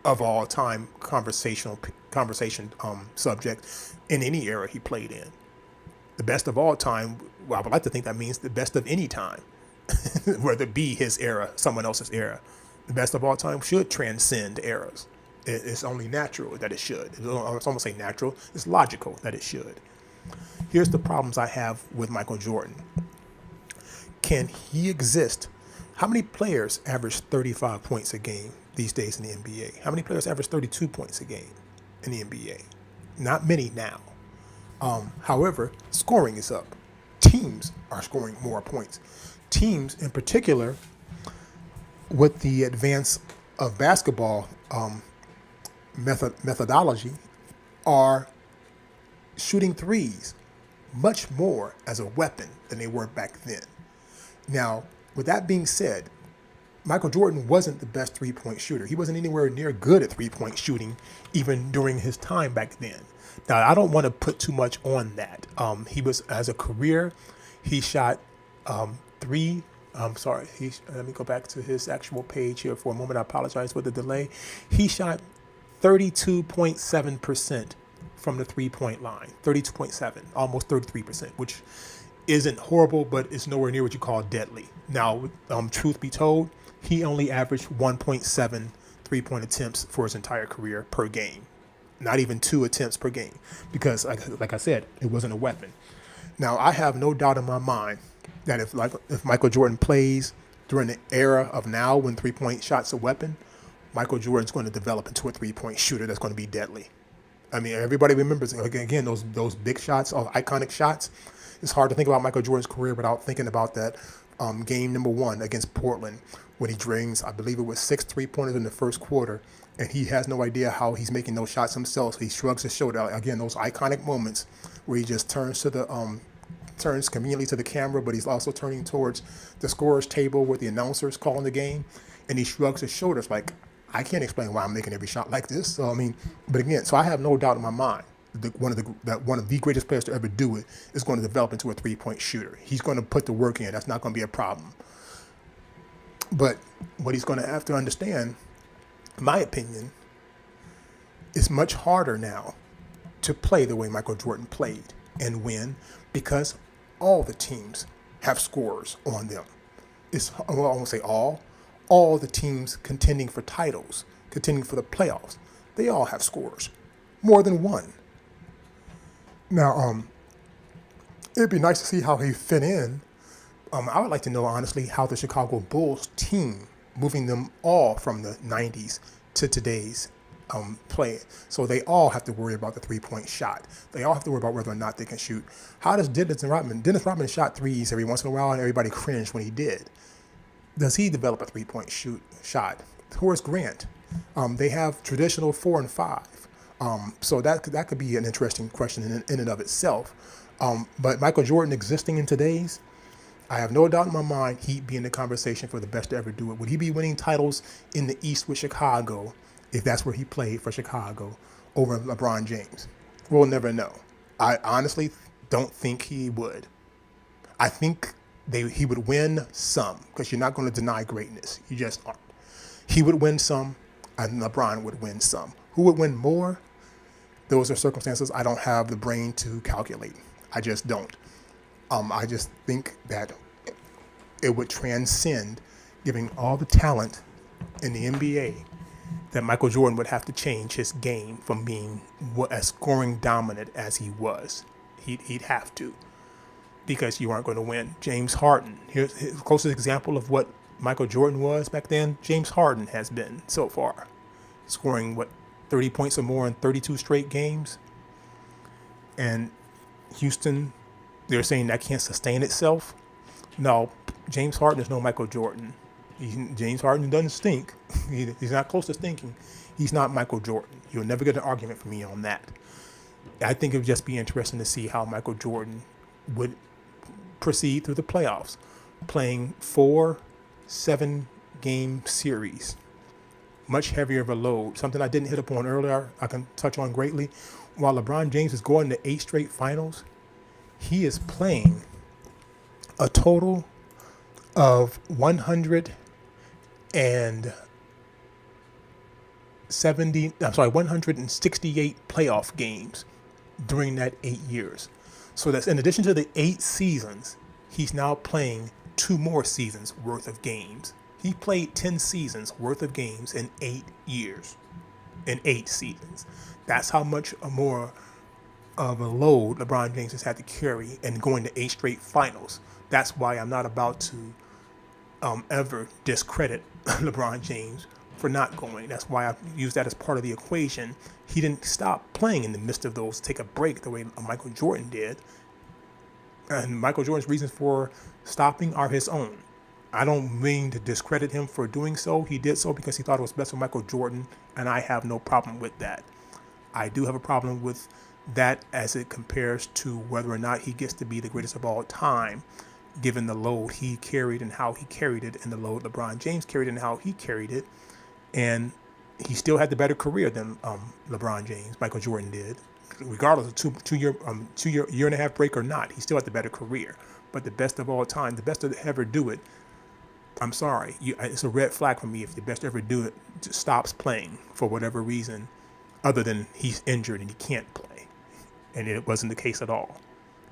of all time conversation subject in any era he played in? The best of all time, well, I would like to think that means the best of any time, whether it be his era, someone else's era. The best of all time should transcend eras. It's only natural that it should. It's almost say natural. It's logical that it should. Here's the problems I have with Michael Jordan. Can he exist? How many players average 35 points a game these days in the NBA? How many players average 32 points a game in the NBA? Not many now. However, scoring is up. Teams are scoring more points. Teams, in particular, with the advance of basketball methodology are shooting threes much more as a weapon than they were back then. Now, with that being said, Michael Jordan wasn't the best three-point shooter. He wasn't anywhere near good at three-point shooting, even during his time back then. Now, I don't want to put too much on that. He was, as a career, he shot let me go back to his actual page here for a moment. I apologize for the delay. He shot 32.7% from the three-point line, 32.7, almost 33%, which isn't horrible, but it's nowhere near what you call deadly. Now, truth be told, he only averaged 1.7 three-point attempts for his entire career per game. Not even 2 attempts per game, because like I said, it wasn't a weapon. Now, I have no doubt in my mind that if Michael Jordan plays during the era of now when three-point shot's a weapon, Michael Jordan's going to develop into a three-point shooter that's going to be deadly. I mean, everybody remembers, again, those big shots, all iconic shots. It's hard to think about Michael Jordan's career without thinking about that game number 1 against Portland when he drains, I believe it was 6 three-pointers in the first quarter, and he has no idea how he's making those shots himself. So he shrugs his shoulder. Again, those iconic moments where he just turns conveniently to the camera, but he's also turning towards the scorer's table where the announcer's calling the game, and he shrugs his shoulders like, I can't explain why I'm making every shot like this. So, I mean, but again, so I have no doubt in my mind that one of the greatest players to ever do it is going to develop into a three-point shooter. He's going to put the work in. That's not going to be a problem. But what he's going to have to understand, in my opinion, is much harder now to play the way Michael Jordan played and win, because all the teams have scorers on them. I won't say all the teams contending for titles, contending for the playoffs, they all have scorers, more than one. Now, it'd be nice to see how he fit in. I would like to know, honestly, how the Chicago Bulls team, moving them all from the 90s to today's play. So they all have to worry about the three-point shot. They all have to worry about whether or not they can shoot. How does Dennis Rodman shot threes every once in a while, and everybody cringed when he did. Does he develop a three-point shot? Horace Grant. They have traditional 4 and 5. So that could be an interesting question in and of itself. But Michael Jordan existing in today's, I have no doubt in my mind he'd be in the conversation for the best to ever do it. Would he be winning titles in the East with Chicago, if that's where he played for Chicago, over LeBron James? We'll never know. I honestly don't think he would. I think he would win some, because you're not going to deny greatness. You just aren't. He would win some, and LeBron would win some. Who would win more? Those are circumstances I don't have the brain to calculate. I just don't. I just think that it would transcend giving all the talent in the NBA that Michael Jordan would have to change his game from being as scoring dominant as he was. He'd have to, because you aren't going to win. James Harden, here's his closest example of what Michael Jordan was back then. James Harden has been so far, scoring 30 points or more in 32 straight games. And Houston, they're saying that can't sustain itself. No, James Harden is no Michael Jordan. James Harden doesn't stink. He's not close to stinking. He's not Michael Jordan. You'll never get an argument from me on that. I think it would just be interesting to see how Michael Jordan would proceed through the playoffs, playing 4 7-game series. Much heavier of a load. Something I didn't hit upon earlier, I can touch on greatly. While LeBron James is going to 8 straight finals, he is playing a total of 168 playoff games during that 8 years. So that's in addition to the 8 seasons, he's now playing 2 more seasons worth of games. He played 10 seasons worth of games in 8 years, in 8 seasons. That's how much more of a load LeBron James has had to carry and going to 8 straight finals. That's why I'm not about to ever discredit LeBron James for not going. That's why I use that as part of the equation. He didn't stop playing in the midst of those, take a break the way Michael Jordan did. And Michael Jordan's reasons for stopping are his own. I don't mean to discredit him for doing so. He did so because he thought it was best for Michael Jordan, and I have no problem with that. I do have a problem with that as it compares to whether or not he gets to be the greatest of all time, given the load he carried and how he carried it, and the load LeBron James carried and how he carried it. And he still had the better career than LeBron James, Michael Jordan did. Regardless of two-year year and a half break or not, he still had the better career. But the best of all time, the best to ever do it, I'm sorry, it's a red flag for me if the best to ever do it just stops playing for whatever reason, other than he's injured and he can't play. And it wasn't the case at all.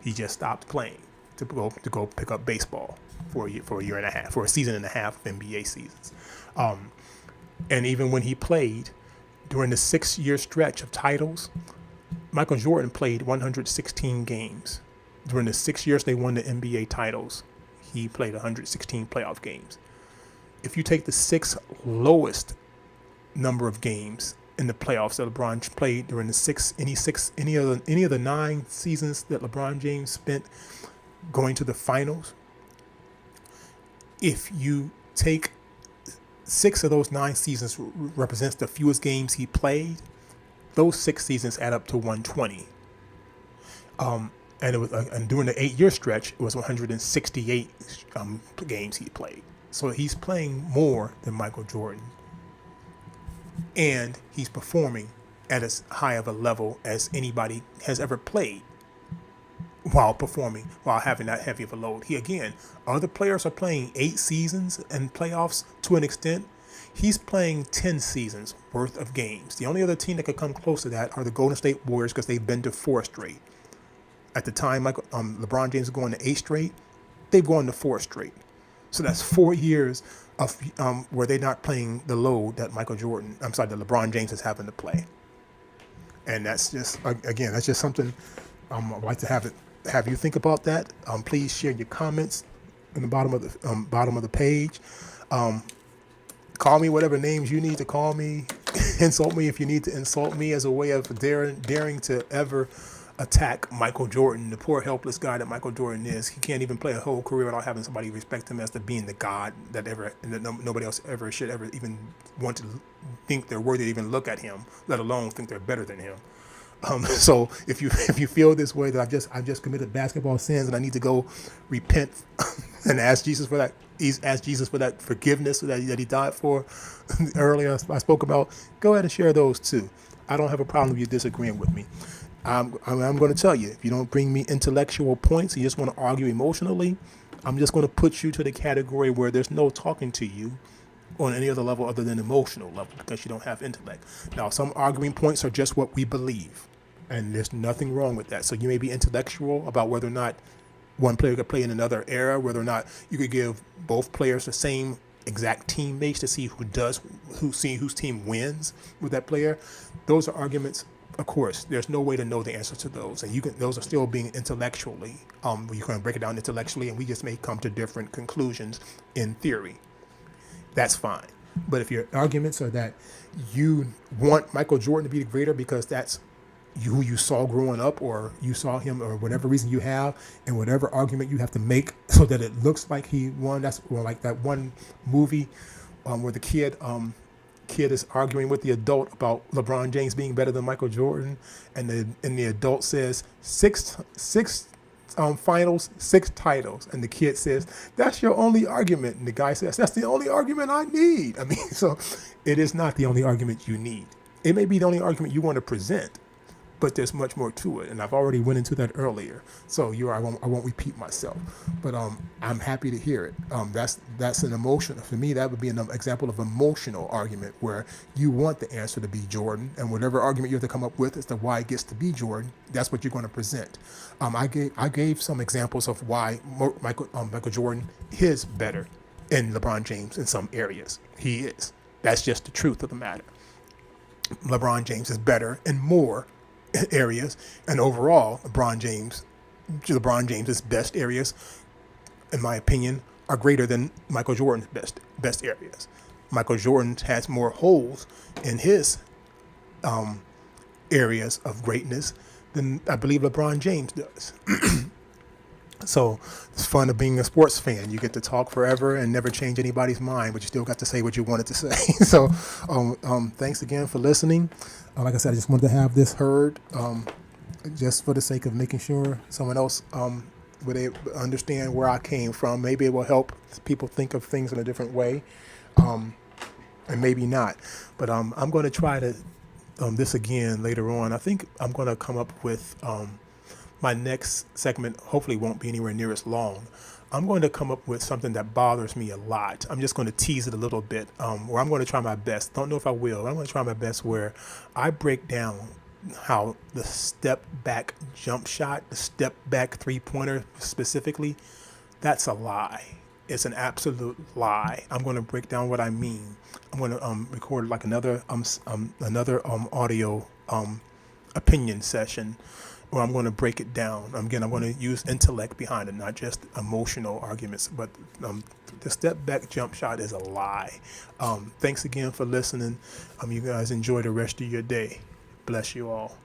He just stopped playing to go pick up baseball for a year and a half, for a season and a half of NBA seasons. And even when he played during the 6-year stretch of titles, Michael Jordan played 116 games. During the 6 years they won the NBA titles, he played 116 playoff games. If you take the 6 lowest number of games in the playoffs that LeBron played during the any of the 9 seasons that LeBron James spent going to the finals, if you take 6 of those 9 seasons represents the fewest games he played, those 6 seasons add up to 120. And it was, and during the 8-year stretch, it was 168 games he played. So he's playing more than Michael Jordan, and he's performing at as high of a level as anybody has ever played while having that heavy of a load. Other players are playing 8 seasons and playoffs to an extent. He's playing 10 seasons worth of games. The only other team that could come close to that are the Golden State Warriors, because they've been to 4 straight. At the time LeBron James is going to 8 straight, they've gone to 4 straight. So that's 4 years of where they're not playing the load that that LeBron James is having to play. And that's just, again, that's just something I'd like to have you think about that. Please share your comments in the bottom of the page. Call me whatever names you need to call me. Insult me if you need to insult me as a way of daring to ever attack Michael Jordan, the poor helpless guy that Michael Jordan is. He can't even play a whole career without having somebody respect him as to being the god that nobody else ever should ever even want to think they're worthy to even look at him, let alone think they're better than him. So if you feel this way, that I've just committed basketball sins and I need to go repent and ask Jesus for that forgiveness that he died for earlier I spoke about, go ahead and share those too. I don't have a problem with you disagreeing with me. I'm going to tell you, if you don't bring me intellectual points, you just want to argue emotionally, I'm just going to put you to the category where there's no talking to you on any other level other than emotional level, because you don't have intellect. Now, some arguing points are just what we believe, and there's nothing wrong with that. So you may be intellectual about whether or not one player could play in another era, whether or not you could give both players the same exact teammates to see whose team wins with that player. Those are arguments. Of course, there's no way to know the answer to those, and those are still being intellectually. You can break it down intellectually, and we just may come to different conclusions in theory. That's fine. But if your arguments are that you want Michael Jordan to be the greater because that's who you saw growing up, or you saw him, or whatever reason you have, and whatever argument you have to make so that it looks like he won. That's like that one movie where the kid is arguing with the adult about LeBron James being better than Michael Jordan, and the adult says six finals, 6 titles, and the kid says, "That's your only argument," and the guy says, "That's the only argument I need." I mean, so it is not the only argument you need. It may be the only argument you want to present, but there's much more to it, and I've already went into that earlier. So I won't repeat myself, but I'm happy to hear it. That's an emotion. For me, that would be an example of emotional argument where you want the answer to be Jordan, and whatever argument you have to come up with as to why it gets to be Jordan, that's what you're going to present. I gave some examples of why Michael Jordan is better than LeBron James in some areas. He is. That's just the truth of the matter. LeBron James is better in more areas, and overall, LeBron James's best areas, in my opinion, are greater than Michael Jordan's best areas. Michael Jordan has more holes in his areas of greatness than I believe LeBron James does. So it's fun of being a sports fan. You get to talk forever and never change anybody's mind, but you still got to say what you wanted to say. So thanks again for listening. Like I said, I just wanted to have this heard just for the sake of making sure someone else would understand where I came from. Maybe it will help people think of things in a different way, and maybe not. But I'm going to try to this again later on. I think I'm going to come up with my next segment. Hopefully won't be anywhere near as long. I'm going to come up with something that bothers me a lot. I'm just going to tease it a little bit, where I'm going to try my best. Don't know if I will. I'm going to try my best where I break down how the step back jump shot, the step back 3-pointer specifically, that's a lie. It's an absolute lie. I'm going to break down what I mean. I'm going to record like another audio opinion session where I'm going to break it down. Again, I'm going to use intellect behind it, not just emotional arguments. But the step back jump shot is a lie. Thanks again for listening. You guys enjoy the rest of your day. Bless you all.